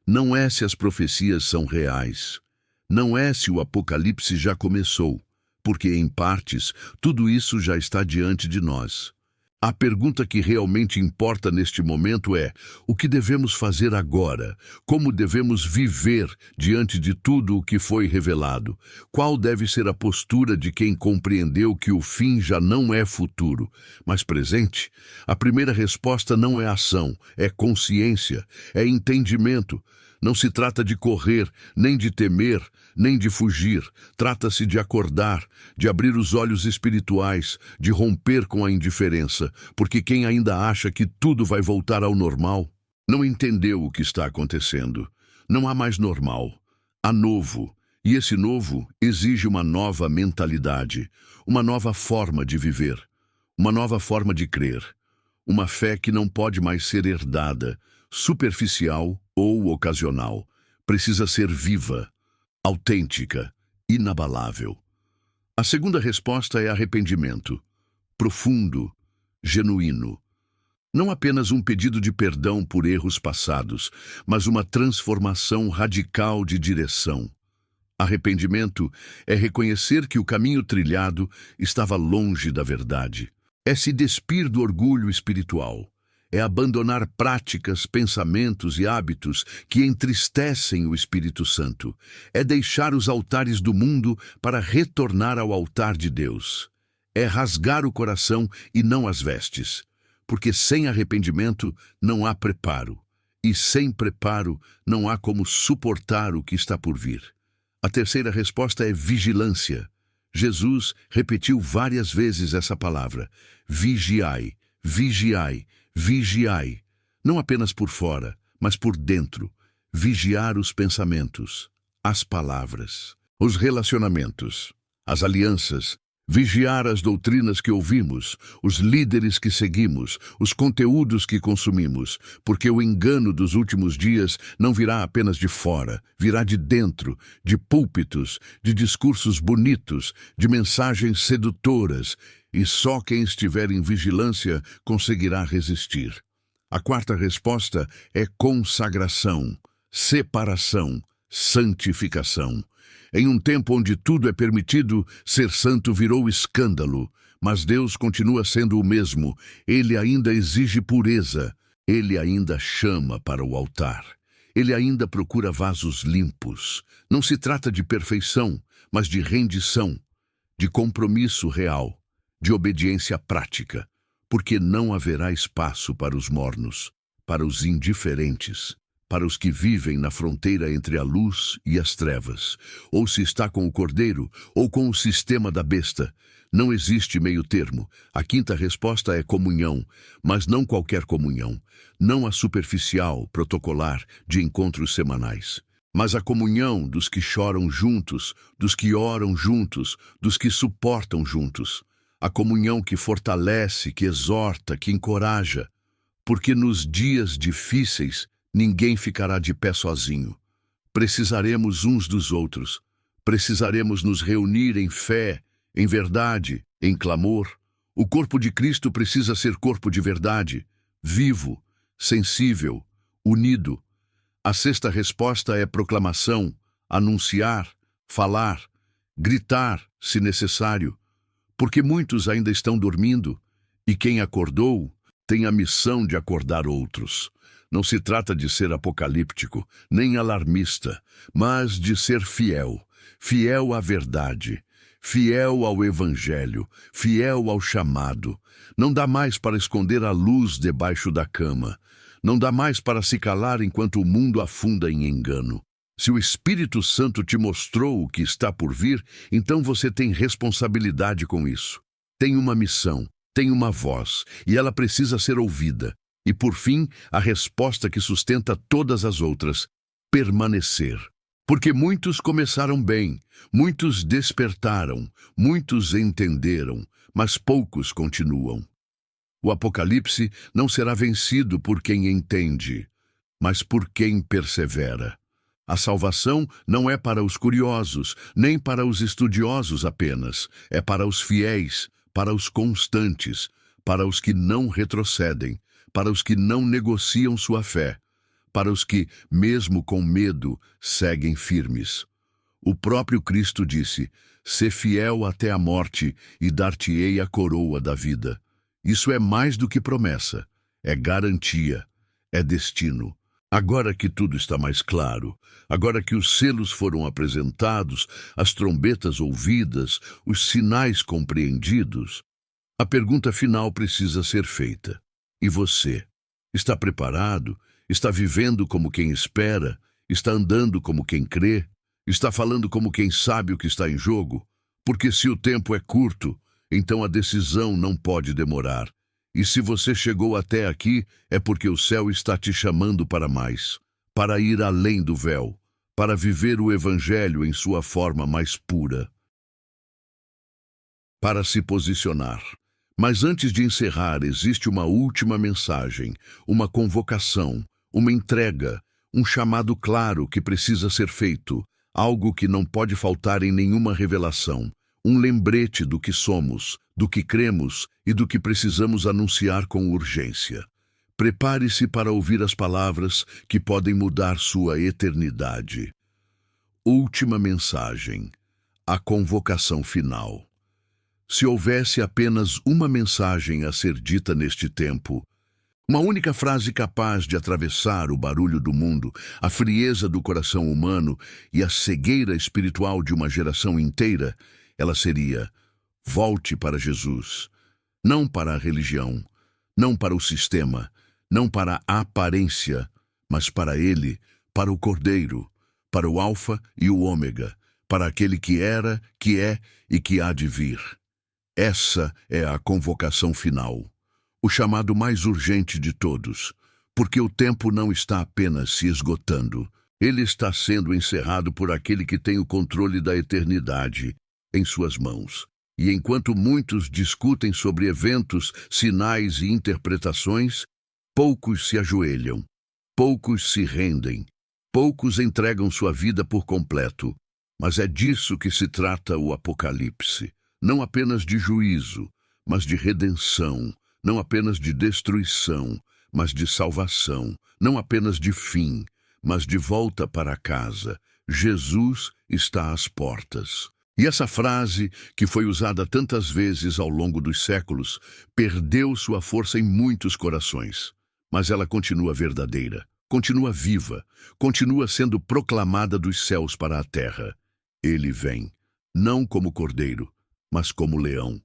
S1: Não é se as profecias são reais. Não é se o Apocalipse já começou, porque, em partes, tudo isso já está diante de nós. A pergunta que realmente importa neste momento é: o que devemos fazer agora? Como devemos viver diante de tudo o que foi revelado? Qual deve ser a postura de quem compreendeu que o fim já não é futuro, mas presente? A primeira resposta não é ação, é consciência, é entendimento. Não se trata de correr, nem de temer, nem de fugir. Trata-se de acordar, de abrir os olhos espirituais, de romper com a indiferença, porque quem ainda acha que tudo vai voltar ao normal, não entendeu o que está acontecendo. Não há mais normal. Há novo, e esse novo exige uma nova mentalidade, uma nova forma de viver, uma nova forma de crer, uma fé que não pode mais ser herdada, superficial ou ocasional. Precisa ser viva, autêntica, inabalável. A segunda resposta é arrependimento, profundo, genuíno. Não apenas um pedido de perdão por erros passados, mas uma transformação radical de direção. Arrependimento é reconhecer que o caminho trilhado estava longe da verdade. É se despir do orgulho espiritual. É abandonar práticas, pensamentos e hábitos que entristecem o Espírito Santo. É deixar os altares do mundo para retornar ao altar de Deus. É rasgar o coração e não as vestes. Porque sem arrependimento não há preparo. E sem preparo não há como suportar o que está por vir. A terceira resposta é vigilância. Jesus repetiu várias vezes essa palavra. Vigiai, vigiai, vigiai. Não apenas por fora, mas por dentro. Vigiar os pensamentos, as palavras, os relacionamentos, as alianças Vigiar as doutrinas que ouvimos, os líderes que seguimos, os conteúdos que consumimos, porque o engano dos últimos dias não virá apenas de fora, virá de dentro, de púlpitos, de discursos bonitos, de mensagens sedutoras, e só quem estiver em vigilância conseguirá resistir. A quarta resposta é consagração, separação, santificação. Em um tempo onde tudo é permitido, ser santo virou escândalo, mas Deus continua sendo o mesmo. Ele ainda exige pureza, ele ainda chama para o altar. Ele ainda procura vasos limpos. Não se trata de perfeição, mas de rendição, de compromisso real, de obediência prática, porque não haverá espaço para os mornos, para os indiferentes, para os que vivem na fronteira entre a luz e as trevas, ou se está com o cordeiro, ou com o sistema da besta. Não existe meio termo. A quinta resposta é comunhão, mas não qualquer comunhão, não a superficial, protocolar, de encontros semanais, mas a comunhão dos que choram juntos, dos que oram juntos, dos que suportam juntos. A comunhão que fortalece, que exorta, que encoraja, porque nos dias difíceis, ninguém ficará de pé sozinho. Precisaremos uns dos outros. Precisaremos nos reunir em fé, em verdade, em clamor. O corpo de Cristo precisa ser corpo de verdade, vivo, sensível, unido. A sexta resposta é proclamação, anunciar, falar, gritar, se necessário, porque muitos ainda estão dormindo, e quem acordou tem a missão de acordar outros. Não se trata de ser apocalíptico, nem alarmista, mas de ser fiel, fiel à verdade, fiel ao Evangelho, fiel ao chamado. Não dá mais para esconder a luz debaixo da cama. Não dá mais para se calar enquanto o mundo afunda em engano. Se o Espírito Santo te mostrou o que está por vir, então você tem responsabilidade com isso. Tem uma missão, tem uma voz, e ela precisa ser ouvida. E, por fim, a resposta que sustenta todas as outras: permanecer. Porque muitos começaram bem, muitos despertaram, muitos entenderam, mas poucos continuam. O Apocalipse não será vencido por quem entende, mas por quem persevera. A salvação não é para os curiosos, nem para os estudiosos apenas, é para os fiéis, para os constantes, para os que não retrocedem, para os que não negociam sua fé, para os que, mesmo com medo, seguem firmes. O próprio Cristo disse: "Sê fiel até a morte e dar-te-ei a coroa da vida." Isso é mais do que promessa, é garantia, é destino. Agora que tudo está mais claro, agora que os selos foram apresentados, as trombetas ouvidas, os sinais compreendidos, a pergunta final precisa ser feita. E você? Está preparado? Está vivendo como quem espera? Está andando como quem crê? Está falando como quem sabe o que está em jogo? Porque se o tempo é curto, então a decisão não pode demorar. E se você chegou até aqui, é porque o céu está te chamando para mais, para ir além do véu, para viver o Evangelho em sua forma mais pura. Para se posicionar. Mas antes de encerrar, existe uma última mensagem, uma convocação, uma entrega, um chamado claro que precisa ser feito, algo que não pode faltar em nenhuma revelação, um lembrete do que somos, do que cremos e do que precisamos anunciar com urgência. Prepare-se para ouvir as palavras que podem mudar sua eternidade. Última mensagem, a convocação final. Se houvesse apenas uma mensagem a ser dita neste tempo, uma única frase capaz de atravessar o barulho do mundo, a frieza do coração humano e a cegueira espiritual de uma geração inteira, ela seria: volte para Jesus. Não para a religião, não para o sistema, não para a aparência, mas para Ele, para o Cordeiro, para o Alfa e o Ômega, para aquele que era, que é e que há de vir. Essa é a convocação final, o chamado mais urgente de todos, porque o tempo não está apenas se esgotando, ele está sendo encerrado por aquele que tem o controle da eternidade em suas mãos. E enquanto muitos discutem sobre eventos, sinais e interpretações, poucos se ajoelham, poucos se rendem, poucos entregam sua vida por completo. Mas é disso que se trata o Apocalipse. Não apenas de juízo, mas de redenção. Não apenas de destruição, mas de salvação. Não apenas de fim, mas de volta para casa. Jesus está às portas. E essa frase, que foi usada tantas vezes ao longo dos séculos, perdeu sua força em muitos corações. Mas ela continua verdadeira, continua viva, continua sendo proclamada dos céus para a terra. Ele vem, não como cordeiro, mas como leão.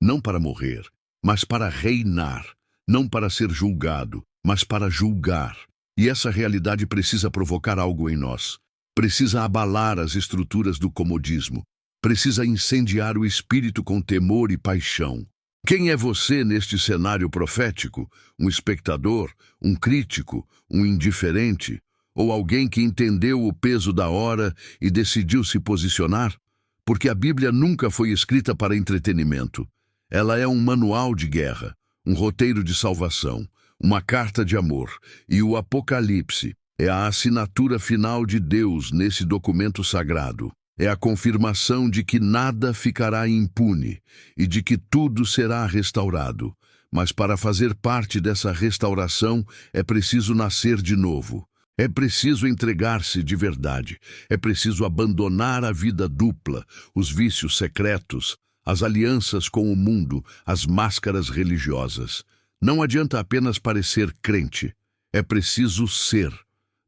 S1: Não para morrer, mas para reinar. Não para ser julgado, mas para julgar. E essa realidade precisa provocar algo em nós. Precisa abalar as estruturas do comodismo. Precisa incendiar o espírito com temor e paixão. Quem é você neste cenário profético? Um espectador? Um crítico? Um indiferente? Ou alguém que entendeu o peso da hora e decidiu se posicionar? Porque a Bíblia nunca foi escrita para entretenimento. Ela é um manual de guerra, um roteiro de salvação, uma carta de amor. E o Apocalipse é a assinatura final de Deus nesse documento sagrado. É a confirmação de que nada ficará impune e de que tudo será restaurado. Mas para fazer parte dessa restauração é preciso nascer de novo. É preciso entregar-se de verdade. É preciso abandonar a vida dupla, os vícios secretos, as alianças com o mundo, as máscaras religiosas. Não adianta apenas parecer crente. É preciso ser.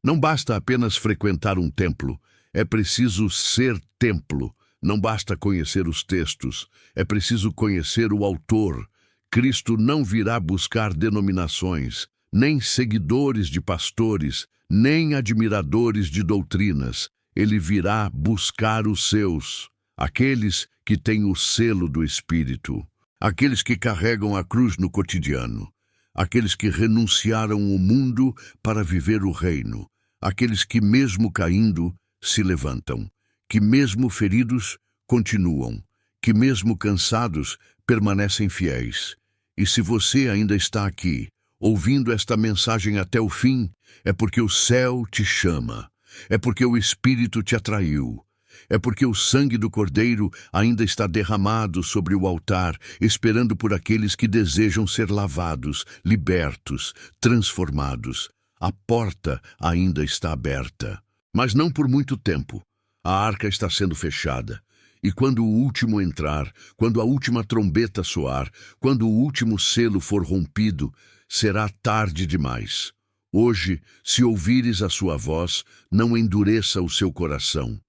S1: Não basta apenas frequentar um templo. É preciso ser templo. Não basta conhecer os textos. É preciso conhecer o autor. Cristo não virá buscar denominações, nem seguidores de pastores, nem admiradores de doutrinas. Ele virá buscar os seus, aqueles que têm o selo do Espírito, aqueles que carregam a cruz no cotidiano, aqueles que renunciaram o mundo para viver o reino, aqueles que, mesmo caindo, se levantam, que, mesmo feridos, continuam, que, mesmo cansados, permanecem fiéis. E se você ainda está aqui, ouvindo esta mensagem até o fim, é porque o céu te chama, é porque o Espírito te atraiu, é porque o sangue do Cordeiro ainda está derramado sobre o altar, esperando por aqueles que desejam ser lavados, libertos, transformados. A porta ainda está aberta, mas não por muito tempo. A arca está sendo fechada. E quando o último entrar, quando a última trombeta soar, quando o último selo for rompido, será tarde demais. Hoje, se ouvires a sua voz, não endureça o seu coração.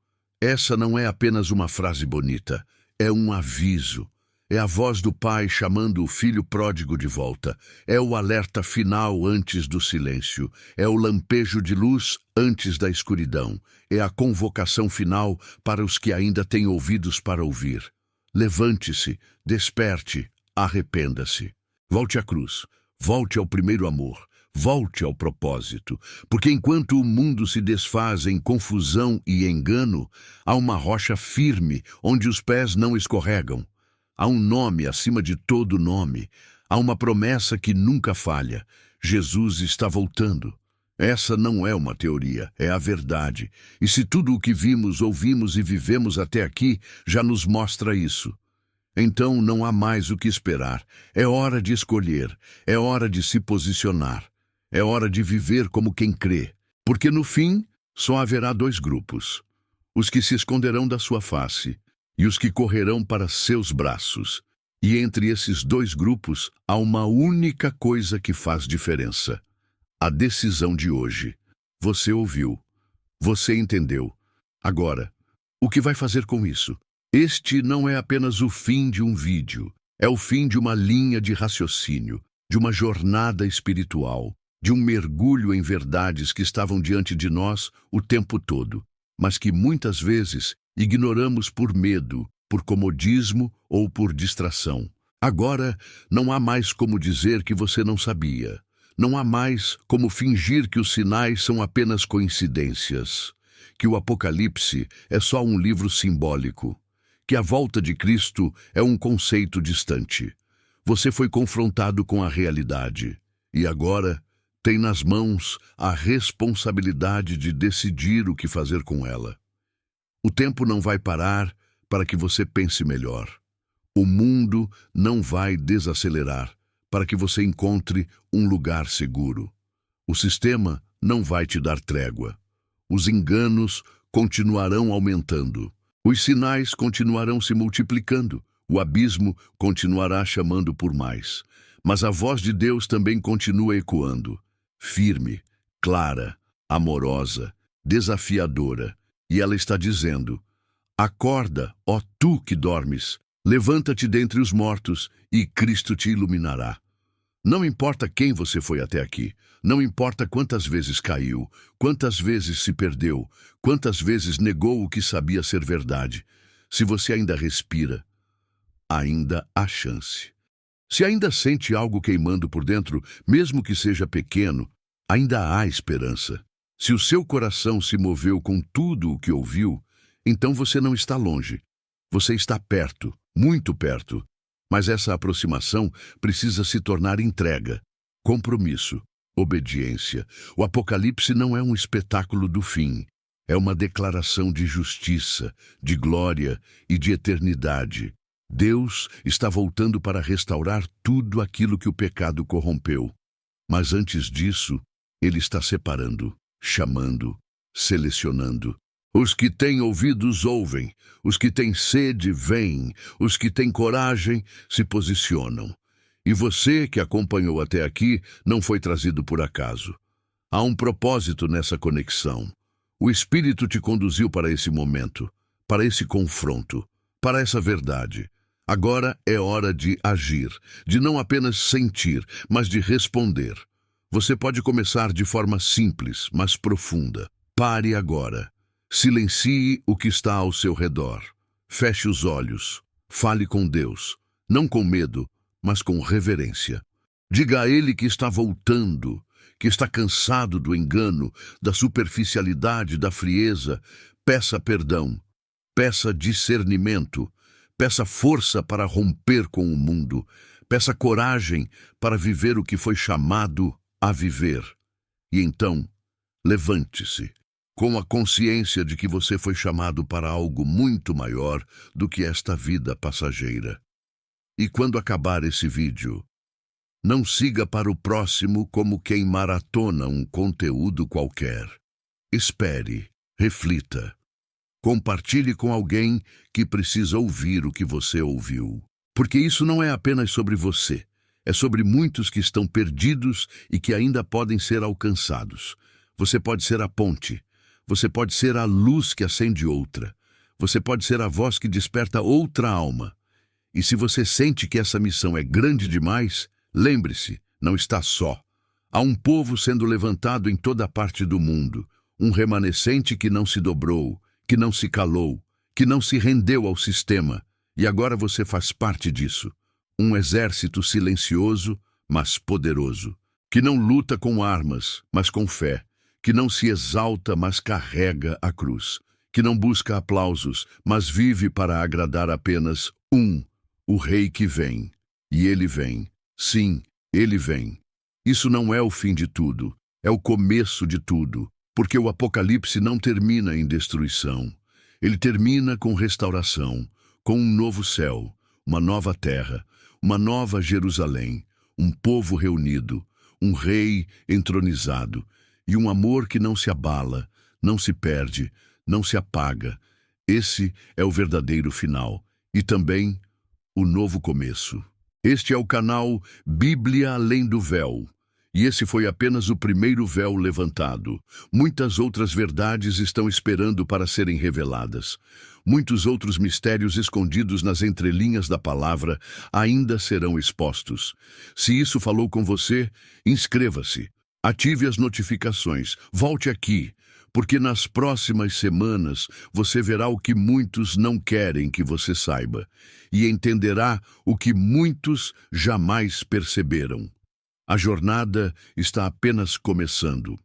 S1: Essa não é apenas uma frase bonita, é um aviso. É a voz do Pai chamando o filho pródigo de volta. É o alerta final antes do silêncio. É o lampejo de luz antes da escuridão. É a convocação final para os que ainda têm ouvidos para ouvir. Levante-se, desperte, arrependa-se. Volte à cruz, volte ao primeiro amor, volte ao propósito. Porque enquanto o mundo se desfaz em confusão e engano, há uma rocha firme onde os pés não escorregam. Há um nome acima de todo nome. Há uma promessa que nunca falha. Jesus está voltando. Essa não é uma teoria, é a verdade. E se tudo o que vimos, ouvimos e vivemos até aqui já nos mostra isso, então não há mais o que esperar. É hora de escolher, é hora de se posicionar, é hora de viver como quem crê. Porque no fim, só haverá dois grupos: os que se esconderão da sua face e os que correrão para seus braços. E entre esses dois grupos há uma única coisa que faz diferença: a decisão de hoje. Você ouviu, você entendeu. Agora, o que vai fazer com isso? Este não é apenas o fim de um vídeo, é o fim de uma linha de raciocínio, de uma jornada espiritual, de um mergulho em verdades que estavam diante de nós o tempo todo, mas que muitas vezes ignoramos por medo, por comodismo ou por distração. Agora, não há mais como dizer que você não sabia. Não há mais como fingir que os sinais são apenas coincidências, que o Apocalipse é só um livro simbólico, que a volta de Cristo é um conceito distante. Você foi confrontado com a realidade e agora tem nas mãos a responsabilidade de decidir o que fazer com ela. O tempo não vai parar para que você pense melhor. O mundo não vai desacelerar para que você encontre um lugar seguro. O sistema não vai te dar trégua. Os enganos continuarão aumentando. Os sinais continuarão se multiplicando. O abismo continuará chamando por mais. Mas a voz de Deus também continua ecoando. Firme, clara, amorosa, desafiadora. E ela está dizendo: acorda, ó tu que dormes. Levanta-te dentre os mortos e Cristo te iluminará. Não importa quem você foi até aqui, não importa quantas vezes caiu, quantas vezes se perdeu, quantas vezes negou o que sabia ser verdade. Se você ainda respira, ainda há chance. Se ainda sente algo queimando por dentro, mesmo que seja pequeno, ainda há esperança. Se o seu coração se moveu com tudo o que ouviu, então você não está longe. Você está perto, muito perto. Mas essa aproximação precisa se tornar entrega, compromisso, obediência. O Apocalipse não é um espetáculo do fim. É uma declaração de justiça, de glória e de eternidade. Deus está voltando para restaurar tudo aquilo que o pecado corrompeu. Mas antes disso, Ele está separando, chamando, selecionando. Os que têm ouvidos ouvem, os que têm sede vêm, os que têm coragem se posicionam. E você que acompanhou até aqui não foi trazido por acaso. Há um propósito nessa conexão. O Espírito te conduziu para esse momento, para esse confronto, para essa verdade. Agora é hora de agir, de não apenas sentir, mas de responder. Você pode começar de forma simples, mas profunda. Pare agora. Silencie o que está ao seu redor. Feche os olhos. Fale com Deus, não com medo, mas com reverência. Diga a Ele que está voltando, que está cansado do engano, da superficialidade, da frieza. Peça perdão, peça discernimento, peça força para romper com o mundo, peça coragem para viver o que foi chamado a viver. E então, levante-se, com a consciência de que você foi chamado para algo muito maior do que esta vida passageira. E quando acabar esse vídeo, não siga para o próximo como quem maratona um conteúdo qualquer. Espere, reflita. Compartilhe com alguém que precisa ouvir o que você ouviu. Porque isso não é apenas sobre você. É sobre muitos que estão perdidos e que ainda podem ser alcançados. Você pode ser a ponte. Você pode ser a luz que acende outra. Você pode ser a voz que desperta outra alma. E se você sente que essa missão é grande demais, lembre-se, não está só. Há um povo sendo levantado em toda parte do mundo. Um remanescente que não se dobrou, que não se calou, que não se rendeu ao sistema. E agora você faz parte disso. Um exército silencioso, mas poderoso. Que não luta com armas, mas com fé. Que não se exalta, mas carrega a cruz. Que não busca aplausos, mas vive para agradar apenas o Rei que vem. E ele vem. Sim, ele vem. Isso não é o fim de tudo, é o começo de tudo, porque o Apocalipse não termina em destruição. Ele termina com restauração, com um novo céu, uma nova terra, uma nova Jerusalém, um povo reunido, um rei entronizado, e um amor que não se abala, não se perde, não se apaga. Esse é o verdadeiro final e também o novo começo. Este é o canal Bíblia Além do Véu. E esse foi apenas o primeiro véu levantado. Muitas outras verdades estão esperando para serem reveladas. Muitos outros mistérios escondidos nas entrelinhas da palavra ainda serão expostos. Se isso falou com você, inscreva-se. Ative as notificações, volte aqui, porque nas próximas semanas você verá o que muitos não querem que você saiba e entenderá o que muitos jamais perceberam. A jornada está apenas começando.